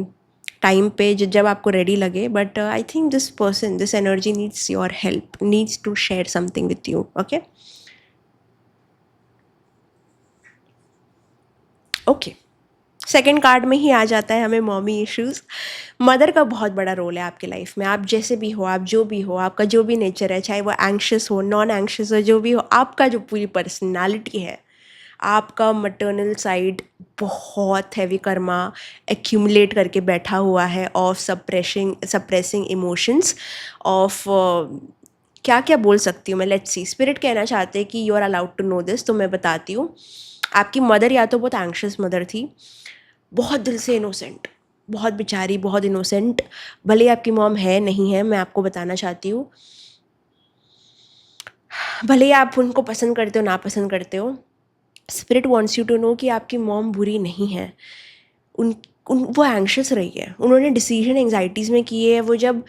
Speaker 1: टाइम पे जब आपको रेडी लगे। But I think this person, this energy needs your help, needs to share something with you, okay. Okay, second card में ही आ जाता है हमें मॉमी इश्यूज़। मदर का बहुत बड़ा रोल है आपके लाइफ में, आप जैसे भी हो, आप जो भी हो, आपका जो भी नेचर है, चाहे वो एंग्शियस हो, नॉन एंग्शियस हो, जो भी हो, आपका जो पूरी पर्सनालिटी है, आपका मटर्नल साइड बहुत हैवी कर्मा एक्यूमुलेट करके बैठा हुआ है ऑफ सप्रेसिंग इमोशंस, ऑफ क्या क्या बोल सकती हूँ मैं, लेट्स सी। स्पिरिट कहना चाहते हैं कि you are allowed to know this, तो मैं बताती हूँ। आपकी मदर या तो बहुत एंग्शियस मदर थी, बहुत दिल से इनोसेंट, बहुत बेचारी, बहुत इनोसेंट। भले आपकी मॉम है नहीं है, मैं आपको बताना चाहती हूँ, भले आप उनको पसंद करते हो ना पसंद करते हो, spirit wants you to know कि आपकी मॉम बुरी नहीं है। वो एंग्शियस रही है, उन्होंने डिसीजन एंग्जाइटीज़ में किए हैं। वो जब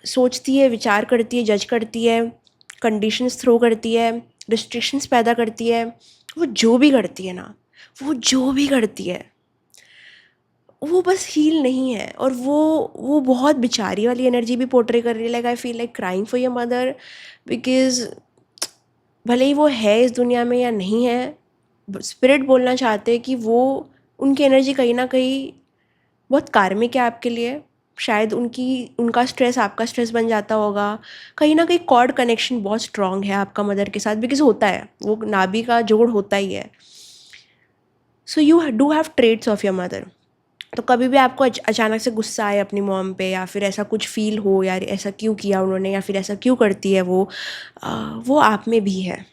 Speaker 1: सोचती है, विचार करती है, जज करती है, कंडीशंस थ्रो करती है, रिस्ट्रिक्शंस पैदा करती है, वो जो भी करती है ना, वो जो भी करती है, वो बस हील नहीं है। और वो बहुत बेचारी वाली एनर्जी भी पोर्ट्रे कर रही है। Like I feel like crying for your mother, because भले ही वो है इस दुनिया में या नहीं है, स्पिरिट बोलना चाहते हैं कि वो, उनकी एनर्जी कहीं ना कहीं बहुत कार्मिक है आपके लिए। शायद उनका स्ट्रेस आपका स्ट्रेस बन जाता होगा। कहीं ना कहीं कॉर्ड कनेक्शन बहुत स्ट्रांग है आपका मदर के साथ, बिकॉज होता है, वो नाभि का जोड़ होता ही है। So you do have traits of your mother. तो कभी भी आपको अचानक से गुस्सा आए अपनी मॉम पे, या फिर ऐसा कुछ फील हो, यार ऐसा क्यों किया उन्होंने, या फिर ऐसा क्यों करती है वो आप में भी है।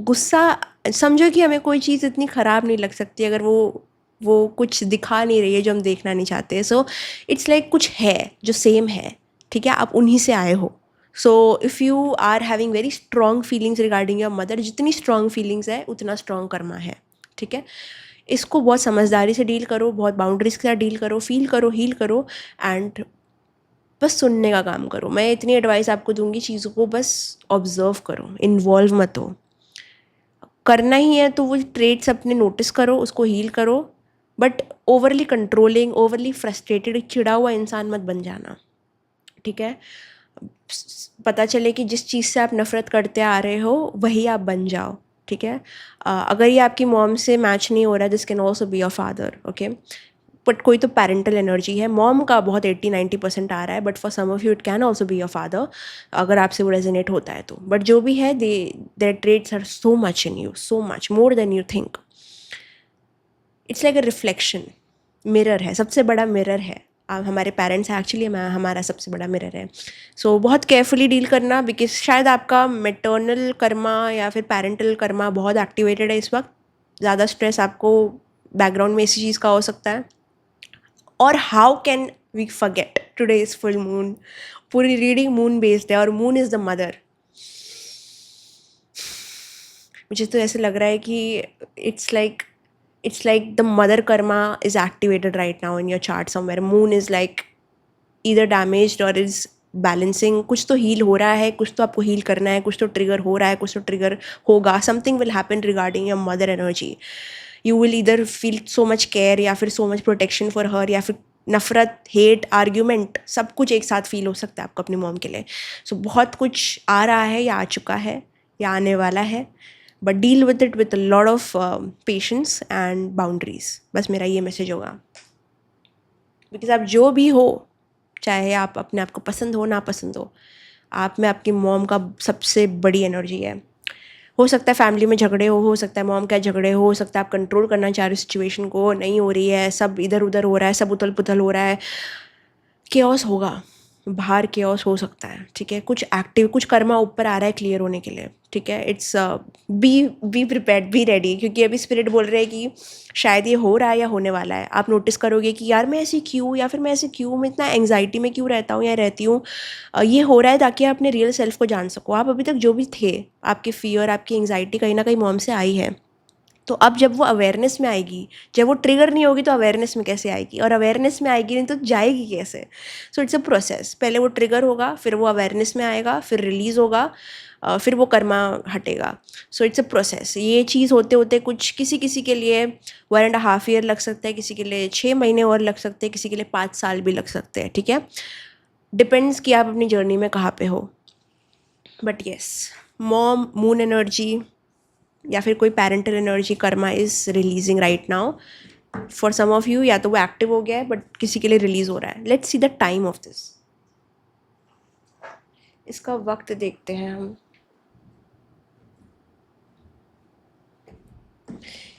Speaker 1: गुस्सा, समझो कि हमें कोई चीज़ इतनी ख़राब नहीं लग सकती अगर वो कुछ दिखा नहीं रही है जो हम देखना नहीं चाहते। सो इट्स लाइक कुछ है जो सेम है, ठीक है, आप उन्हीं से आए हो। So if you are having very strong feelings regarding your mother, जितनी स्ट्रॉन्ग फीलिंग्स है उतना स्ट्रॉन्ग कर्मा है, ठीक है। इसको बहुत समझदारी से डील करो, बहुत बाउंड्रीज के साथ डील करो, फील करो, हील करो, एंड बस सुनने का काम करो। मैं इतनी एडवाइस आपको दूंगी, चीज़ों को बस ऑब्जर्व करो, इन्वॉल्व मत हो। करना ही है तो वो ट्रेड्स अपने नोटिस करो, उसको हील करो, but overly controlling, overly frustrated, चिढ़ा हुआ इंसान मत बन जाना, ठीक है। पता चले कि जिस चीज़ से आप नफ़रत करते आ रहे हो वही आप बन जाओ, ठीक है। अगर ये आपकी मॉम से मैच नहीं हो रहा, this can also be your father, okay. But कोई तो पेरेंटल एनर्जी है, मॉम का बहुत 80-90% आ रहा है, but for some of you it can also be your father, अगर आपसे वो रेजोनेट होता है तो। बट जो भी है, their traits are so much in you, so much more than you think. It's like a reflection, mirror है, सबसे बड़ा मिरर है। हमारे पेरेंट्स हैं एक्चुअली, हमारा सबसे बड़ा मिरर है। सो बहुत केयरफुली डील करना, बिकॉज शायद आपका मेटर्नल कर्मा या फिर पेरेंटल कर्मा बहुत एक्टिवेटेड है इस वक्त। ज़्यादा स्ट्रेस आपको बैकग्राउंड में इसी चीज़ का हो सकता है। और how can we forget, today is full moon, पूरी रीडिंग मून बेस्ड है और मून इज़ द मदर। मुझे तो ऐसे लग रहा है कि it's like the mother karma is activated right now in your chart somewhere. Moon is like either damaged or is balancing. कुछ तो हील हो रहा है, कुछ तो आपको हील करना है, कुछ तो ट्रिगर हो रहा है, कुछ तो ट्रिगर होगा. Something will happen regarding your mother energy. You will either feel so much care या फिर so much protection for her, या फिर नफरत, हेट, आर्ग्यूमेंट, सब कुछ एक साथ फील हो सकता है आपको अपनी मॉम के लिए. सो बहुत कुछ आ रहा है या आ चुका है या आने वाला है, but deal with it with a lot of patience and boundaries. बस मेरा ये मैसेज होगा. बिकॉज आप जो भी हो, चाहे आप अपने आप को पसंद हो ना पसंद हो, आप में आपकी मॉम का सबसे बड़ी एनर्जी है. हो सकता है फैमिली में झगड़े हो सकता है मॉम का झगड़े हो सकता है आप कंट्रोल करना चाह रहे हो सिचुएशन को, नहीं हो रही है, सब इधर उधर हो रहा है, सब उथल पुथल हो रहा है, केओस होगा बाहर, केओस हो सकता है, ठीक है. कुछ एक्टिव, कुछ कर्मा ऊपर आ रहा है क्लियर होने के लिए, ठीक है. It's be prepared, be ready, क्योंकि अभी स्पिरिट बोल रहे हैं कि शायद ये हो रहा है या होने वाला है. आप नोटिस करोगे कि यार मैं ऐसी क्यों, या फिर मैं ऐसे क्यों, मैं इतना एंग्जाइटी में क्यों रहता हूँ या रहती हूँ. ये हो रहा है ताकि आप अपने रियल सेल्फ को जान सको. आप अभी तक जो भी थे, आपके फियर, आपकी एंग्जाइटी कहीं ना कहीं मॉम से आई है. तो अब जब वो अवेयरनेस में आएगी, जब वो ट्रिगर नहीं होगी तो अवेयरनेस में कैसे आएगी, और अवेयरनेस में आएगी नहीं तो जाएगी कैसे. सो इट्स अ प्रोसेस. पहले वो ट्रिगर होगा, फिर वो अवेयरनेस में आएगा, फिर रिलीज़ होगा, फिर वो कर्मा हटेगा. सो इट्स अ प्रोसेस. ये चीज़ होते होते कुछ किसी किसी के लिए 1.5 ईयर लग सकता है, किसी के लिए 6 महीने और लग सकते हैं, किसी के लिए 5 साल भी लग सकते हैं, ठीक है. डिपेंड्स कि आप अपनी जर्नी में कहाँ पे हो. But yes, mom, moon energy या फिर कोई parental energy karma is releasing right now for some of you. या तो वो एक्टिव हो गया है, बट किसी के लिए रिलीज हो रहा है. Let's see the time of this. इसका वक्त देखते हैं हम.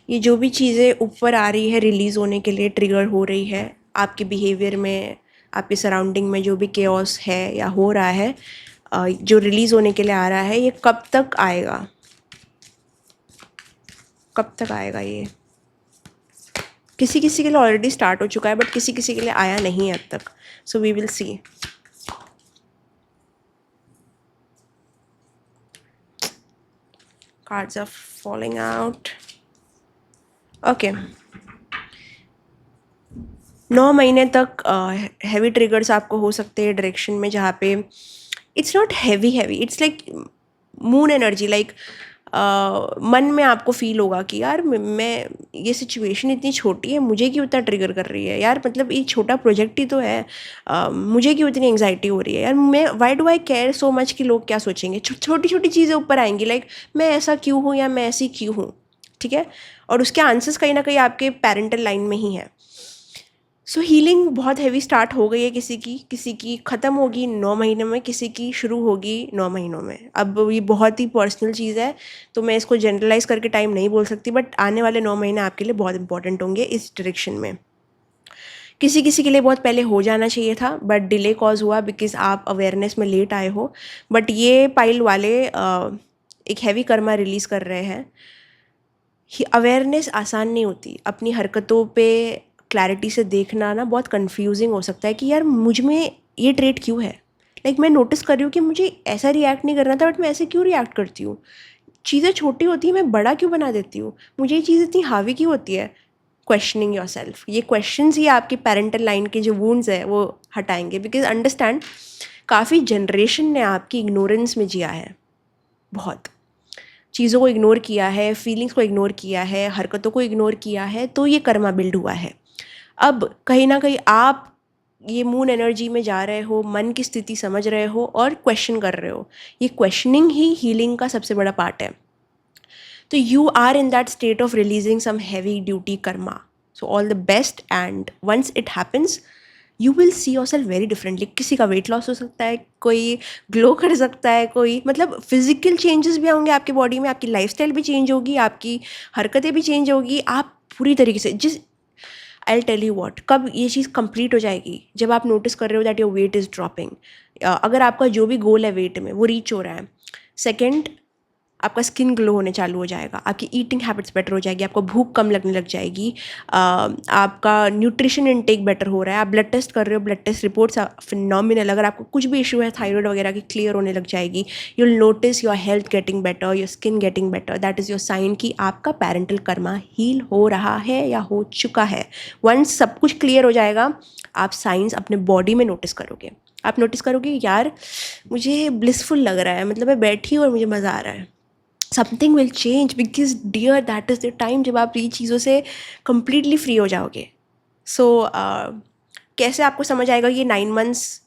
Speaker 1: ये जो भी चीज़ें ऊपर आ रही है रिलीज होने के लिए, ट्रिगर हो रही है आपके बिहेवियर में, आपके सराउंडिंग में जो भी केओस है या हो रहा है, जो रिलीज होने के लिए आ रहा है, ये कब तक आएगा, कब तक आएगा. ये किसी किसी के लिए ऑलरेडी स्टार्ट हो चुका है, बट किसी किसी के लिए आया नहीं है अब तक. So we will see. Cards are falling out. Okay, 9 महीने तक हैवी ट्रिगर्स आपको हो सकते हैं डायरेक्शन में, जहाँ पे it's not heavy heavy, it's like moon energy. Like मन में आपको फील होगा कि यार मैं ये सिचुएशन इतनी छोटी है, मुझे क्यों इतना ट्रिगर कर रही है यार, मतलब ये छोटा प्रोजेक्ट ही तो है, मुझे क्यों इतनी एंग्जाइटी हो रही है यार, मैं why do I care so much कि लोग क्या सोचेंगे. छोटी छोटी चीज़ें ऊपर आएंगी, लाइक मैं ऐसा क्यों हूँ या मैं ऐसी क्यों हूँ, ठीक है. और उसके आंसर्स कहीं ना कहीं आपके पेरेंटल लाइन में ही है. सो हीलिंग बहुत हैवी स्टार्ट हो गई है किसी की ख़त्म होगी 9 महीने में, किसी की शुरू होगी 9 महीनों में. अब ये बहुत ही पर्सनल चीज़ है, तो मैं इसको जनरलाइज करके टाइम नहीं बोल सकती, बट आने वाले 9 महीने आपके लिए बहुत इंपॉर्टेंट होंगे इस डायरेक्शन में. किसी किसी के लिए बहुत पहले हो जाना चाहिए था, बट डिले कॉज हुआ बिकॉज आप अवेयरनेस में लेट आए हो. बट ये पाइल वाले एक हैवी कर्मा रिलीज़ कर रहे हैं. अवेयरनेस आसान नहीं होती. अपनी हरकतों पे क्लैरिटी से देखना ना बहुत कंफ्यूजिंग हो सकता है कि यार मुझ में ये ट्रेट क्यों है. लाइक मैं नोटिस कर रही हूँ कि मुझे ऐसा रिएक्ट नहीं करना था, बट मैं ऐसे क्यों रिएक्ट करती हूँ. चीज़ें छोटी होती हैं, मैं बड़ा क्यों बना देती हूँ, मुझे ये चीज़ इतनी हावी क्यों होती है. Questioning your self. ये क्वेश्चंस ही आपकी पेरेंटल लाइन के जो वूंड्स है वो हटाएंगे. बिकॉज अंडरस्टैंड, काफ़ी जनरेशन ने आपकी इग्नोरेंस में जिया है बहुत. चीज़ों को इग्नोर किया है, फीलिंग्स को इग्नोर किया है, हरकतों को इग्नोर किया है, तो ये कर्मा बिल्ड हुआ है। अब कहीं ना कहीं आप ये मून एनर्जी में जा रहे हो, मन की स्थिति समझ रहे हो और क्वेश्चन कर रहे हो। ये क्वेश्चनिंग ही हीलिंग का सबसे बड़ा पार्ट है। तो you are in that state of releasing some heavy duty karma. So all the best, and once it happens you will see yourself very differently. किसी का वेट लॉस हो सकता है, कोई ग्लो कर सकता है, कोई मतलब फिजिकल चेंजेस भी होंगे आपकी बॉडी में, आपकी लाइफस्टाइल भी चेंज होगी, आपकी हरकतें भी चेंज होगी। आप पूरी तरीके से जिस आई टेल यू वॉट, कब ये चीज़ कंप्लीट हो जाएगी, जब आप नोटिस कर रहे हो that your weight is dropping. अगर आपका जो भी गोल है वेट में वो रीच हो रहा है। सेकेंड, आपका स्किन ग्लो होने चालू हो जाएगा, आपकी ईटिंग हैबिट्स बेटर हो जाएगी, आपको भूख कम लगने लग जाएगी, आपका न्यूट्रिशन इनटेक बेटर हो रहा है, आप ब्लड टेस्ट कर रहे हो, ब्लड टेस्ट रिपोर्ट्स फिनोमिनल, अगर आपको कुछ भी इशू है थायराइड वगैरह की क्लियर होने लग जाएगी। You will notice your health getting better, your skin getting better. That is your sign कि आपका पेरेंटल कर्मा हील हो रहा है या हो चुका है। वंस सब कुछ क्लियर हो जाएगा, आप साइंस अपने बॉडी में नोटिस करोगे। आप नोटिस करोगे यार मुझे ब्लिसफुल लग रहा है, मतलब मैं बैठी हूँ और मुझे मज़ा आ रहा है। Something will change because dear that is the time जब आप ये चीज़ों से कम्प्लीटली फ्री हो जाओगे। सो कैसे आपको समझ आएगा ये 9 मंथ्स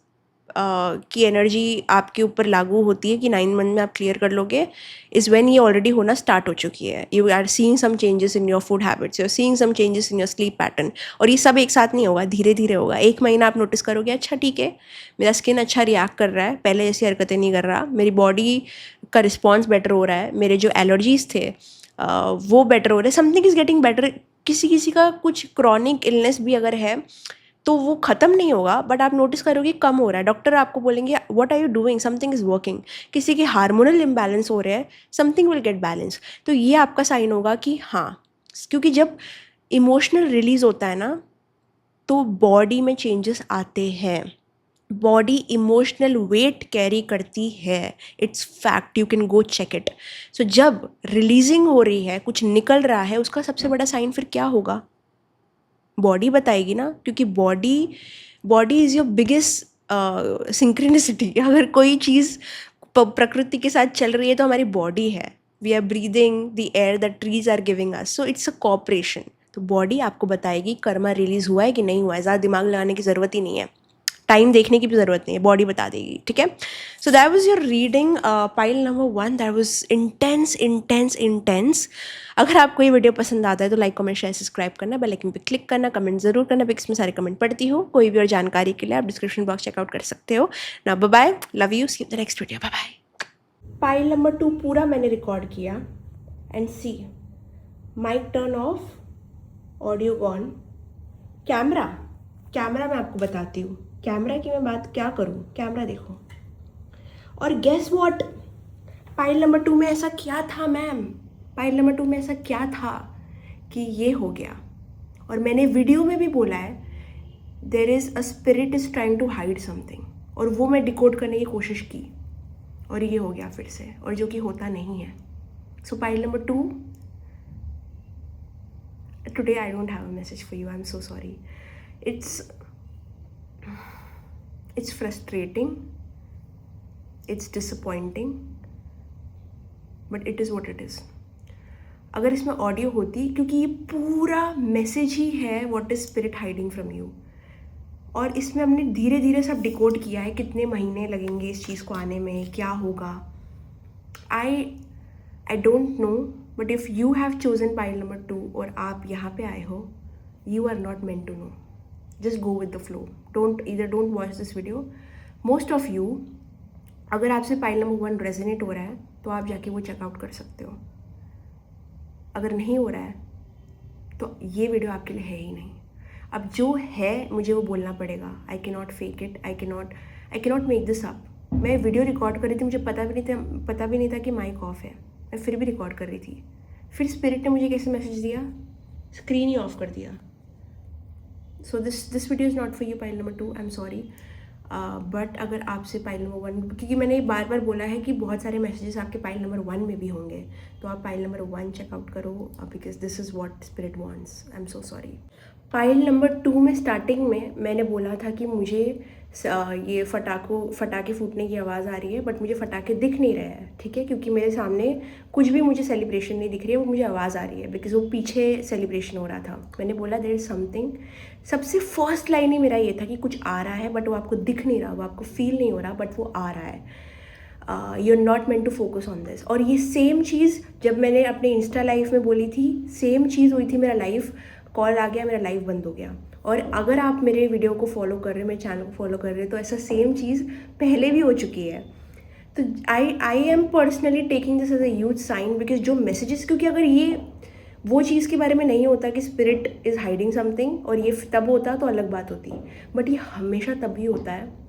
Speaker 1: की एनर्जी आपके ऊपर लागू होती है कि 9 मंथ में आप क्लियर कर लोगे, इज़ व्हेन ये ऑलरेडी होना स्टार्ट हो चुकी है। You are seeing some changes in your food habits, you are seeing some changes in your sleep pattern. और ये सब एक साथ नहीं होगा, धीरे धीरे होगा। 1 महीना आप नोटिस करोगे अच्छा ठीक है मेरा स्किन अच्छा रिएक्ट कर रहा है, पहले जैसी हरकतें नहीं कर रहा, मेरी बॉडी का रिस्पॉन्स बेटर हो रहा है, मेरे जो एलर्जीज़ थे वो बेटर हो रहे, समथिंग इज़ गेटिंग बेटर। किसी किसी का कुछ क्रॉनिक इलनेस भी अगर है तो वो ख़त्म नहीं होगा, बट आप नोटिस करोगे कम हो रहा है। डॉक्टर आपको बोलेंगे what are you doing, something is working. किसी के हार्मोनल इम्बैलेंस हो रहे हैं, समथिंग विल गेट बैलेंस। तो ये आपका साइन होगा कि हाँ, क्योंकि जब इमोशनल रिलीज होता है ना तो बॉडी में चेंजेस आते हैं। बॉडी इमोशनल वेट कैरी करती है, it's fact, you can go check it. So जब रिलीजिंग हो रही है, कुछ निकल रहा है, उसका सबसे बड़ा साइन फिर क्या होगा? बॉडी बताएगी ना, क्योंकि body is your biggest synchronicity. अगर कोई चीज़ प्रकृति के साथ चल रही है तो हमारी बॉडी है। We are breathing the air that trees are giving us, so it's a cooperation. तो बॉडी आपको बताएगी कर्मा रिलीज हुआ है कि नहीं हुआ है। ज़्यादा दिमाग लगाने की ज़रूरत ही नहीं है, टाइम देखने की भी ज़रूरत नहीं है, बॉडी बता देगी। ठीक है, so that was your reading pile number 1। That was intense intense intense. अगर आपको ये वीडियो पसंद आता है तो लाइक कमेंट शेयर सब्सक्राइब करना, बेल आइकन पे क्लिक करना, कमेंट ज़रूर करना बिकॉज मैं सारे कमेंट पढ़ती हूँ। कोई भी और जानकारी के लिए आप डिस्क्रिप्शन बॉक्स चेकआउट कर सकते हो ना। Bye bye, love you, see you in the next video, bye bye. Pile number 2 पूरा मैंने रिकॉर्ड किया and see mic turn off, audio gone, camera मैं आपको बताती हूँ कैमरा की मैं बात क्या करूँ। कैमरा देखो और गेस व्हाट, पाइल नंबर 2 में ऐसा क्या था मैम, पाइल नंबर 2 में ऐसा क्या था कि ये हो गया। और मैंने वीडियो में भी बोला है there is a spirit is trying to hide something, और वो मैं डिकोड करने की कोशिश की और ये हो गया फिर से, और जो कि होता नहीं है। सो pile number 2, today I don't have a message for you, I'm so sorry. It's frustrating, it's disappointing, but it is what it is. अगर इसमें ऑडियो होती, क्योंकि ये पूरा मैसेज ही है what is spirit hiding from you, और इसमें हमने धीरे धीरे सब डिकोड किया है कितने महीने लगेंगे इस चीज़ को आने में, क्या होगा। I don't know, but if you have chosen pile number 2 और आप यहाँ पे आए हो, you are not meant to know, just go with the flow. Don't watch this video. Most of you, अगर आपसे पाइल नंबर 1 रेजोनेट हो रहा है तो आप जाके वो चेकआउट कर सकते हो। अगर नहीं हो रहा है तो ये वीडियो आपके लिए है ही नहीं। अब जो है मुझे वो बोलना पड़ेगा। I can not fake it, I can not make this up. मैं वीडियो रिकॉर्ड कर रही थी, मुझे पता भी नहीं था कि माइक ऑफ है, मैं फिर भी रिकॉर्ड कर रही थी। फिर स्पिरिट ने मुझे कैसे मैसेज दिया, स्क्रीन ही ऑफ कर दिया। So this video is not for you pile number 2, I am sorry. But अगर आपसे पाइल नंबर 1, क्योंकि मैंने बार बार बोला है कि बहुत सारे मैसेजेस आपके पाइल नंबर 1 में भी होंगे, तो आप पाइल नंबर 1 चेकआउट करो because this is what spirit wants. I am so sorry. Pile number 2 में स्टार्टिंग में मैंने बोला था कि मुझे ये फटाके फूटने की आवाज़ आ रही है, बट मुझे फटाके दिख नहीं रहे हैं, ठीक है, क्योंकि मेरे सामने कुछ भी मुझे सेलिब्रेशन नहीं दिख रही है, वो मुझे आवाज़ आ रही है बिकॉज वो पीछे सेलिब्रेशन हो रहा था। मैंने बोला देयर इज़ समथिंग, सबसे फर्स्ट लाइन ही मेरा ये था कि कुछ आ रहा है बट वो आपको दिख नहीं रहा, वो आपको फील नहीं हो रहा, बट वो आ रहा है। You are not meant to focus on this. और ये सेम चीज़ जब मैंने अपने इंस्टा लाइफ में बोली थी, सेम चीज़ हुई थी। मेरा लाइव कॉल आ गया, मेरा लाइव बंद हो गया। और अगर आप मेरे वीडियो को फॉलो कर रहे हैं, मेरे चैनल को फॉलो कर रहे हैं, तो ऐसा सेम चीज़ पहले भी हो चुकी है। तो I am personally taking this as a huge sign, because जो मैसेजेस, क्योंकि अगर ये वो चीज़ के बारे में नहीं होता कि स्पिरिट इज़ हाइडिंग समथिंग, और ये तब होता तो अलग बात होती, बट ये हमेशा तभी होता है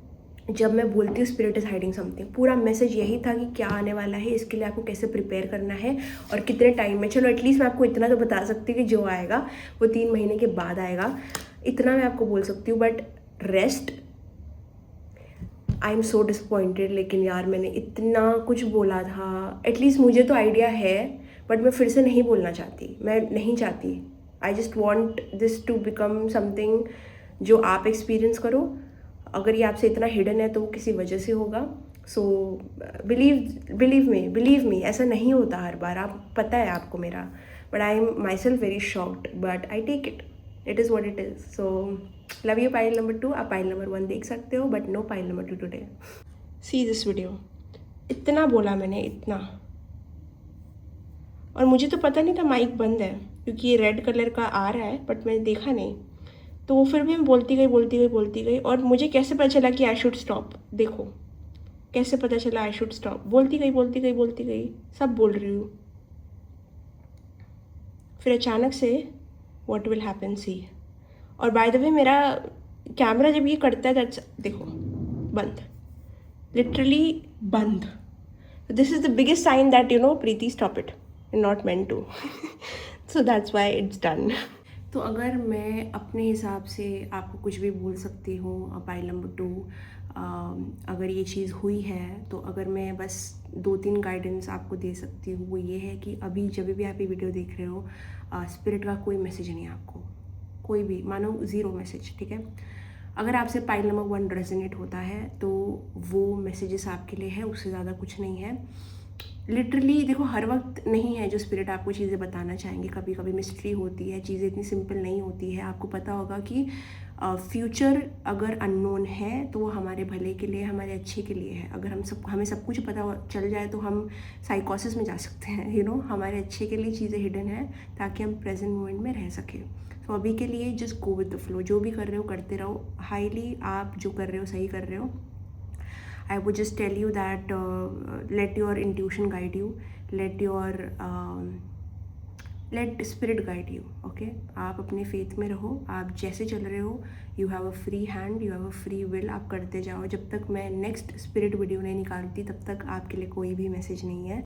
Speaker 1: जब मैं बोलती हूँ स्पिरिट इज़ हाइडिंग समथिंग। पूरा मैसेज यही था कि क्या आने वाला है, इसके लिए आपको कैसे प्रिपेयर करना है और कितने टाइम में। चलो एटलीस्ट मैं आपको इतना तो बता सकती हूँ कि जो आएगा वो 3 महीने के बाद आएगा, इतना मैं आपको बोल सकती हूँ। But rest I am so disappointed. लेकिन यार मैंने इतना कुछ बोला था, एटलीस्ट मुझे तो आइडिया है, बट मैं फिर से नहीं बोलना चाहती, मैं नहीं चाहती। I just want this to become something जो आप एक्सपीरियंस करो। अगर ये आपसे इतना हिडन है तो वो किसी वजह से होगा। सो बिलीव मी, ऐसा नहीं होता हर बार, आप पता है आपको मेरा। But I am myself very shocked, but I take it is what it is. So love you pile number 2। आप पाइल नंबर 1 देख सकते हो, but no pile number 2 today. See this video. इतना बोला मैंने, इतना। और मुझे तो पता नहीं था माइक बंद है, क्योंकि ये रेड कलर का आ रहा है, बट मैंने देखा नहीं। तो फिर भी मैं बोलती गई। और मुझे कैसे पता चला कि आई शुड स्टॉप? देखो कैसे पता चला आई शुड स्टॉप। बोलती गई, सब बोल रही हूँ। फिर अचानक से व्हाट विल हैपन, सी। और बाय द वे मेरा कैमरा जब ये करता है देखो बंद, लिटरली बंद। This is the biggest sign that you know pretty stop it, not meant to. So that's why it's done. तो अगर मैं अपने हिसाब से आपको कुछ भी बोल सकती हूँ पाइल नंबर 2, अगर ये चीज़ हुई है, तो अगर मैं बस 2-3 गाइडेंस आपको दे सकती हूँ, वो ये है कि अभी जब भी आप ये वीडियो देख रहे हो, स्पिरिट का कोई मैसेज नहीं है आपको, कोई भी, मानो 0 मैसेज, ठीक है। अगर आपसे पाइल नंबर 1 रेजोनेट होता है तो वो मैसेजेस आपके लिए है, उससे ज़्यादा कुछ नहीं है। लिटरली देखो, हर वक्त नहीं है जो स्पिरिट आपको चीज़ें बताना चाहेंगे, कभी कभी मिस्ट्री होती है, चीज़ें इतनी सिंपल नहीं होती है। आपको पता होगा कि फ्यूचर अगर अननोन है तो वो हमारे भले के लिए, हमारे अच्छे के लिए है। अगर हमें सब कुछ पता चल जाए तो हम साइकोसिस में जा सकते हैं, यू नो। हमारे अच्छे के लिए चीज़ें हिडन है ताकि हम प्रेजेंट मोमेंट में रह सकें। तो अभी के लिए just go with the flow, जो भी कर रहे हो करते रहो। हाईली आप जो कर रहे हो सही कर रहे हो। I would just tell you that let your intuition guide you, let spirit guide you, okay? आप अपने फेथ में रहो, आप जैसे चल रहे हो, you have a free hand, you have a free will, आप करते जाओ। जब तक मैं नेक्स्ट स्पिरिट वीडियो नहीं निकालती तब तक आपके लिए कोई भी मैसेज नहीं है।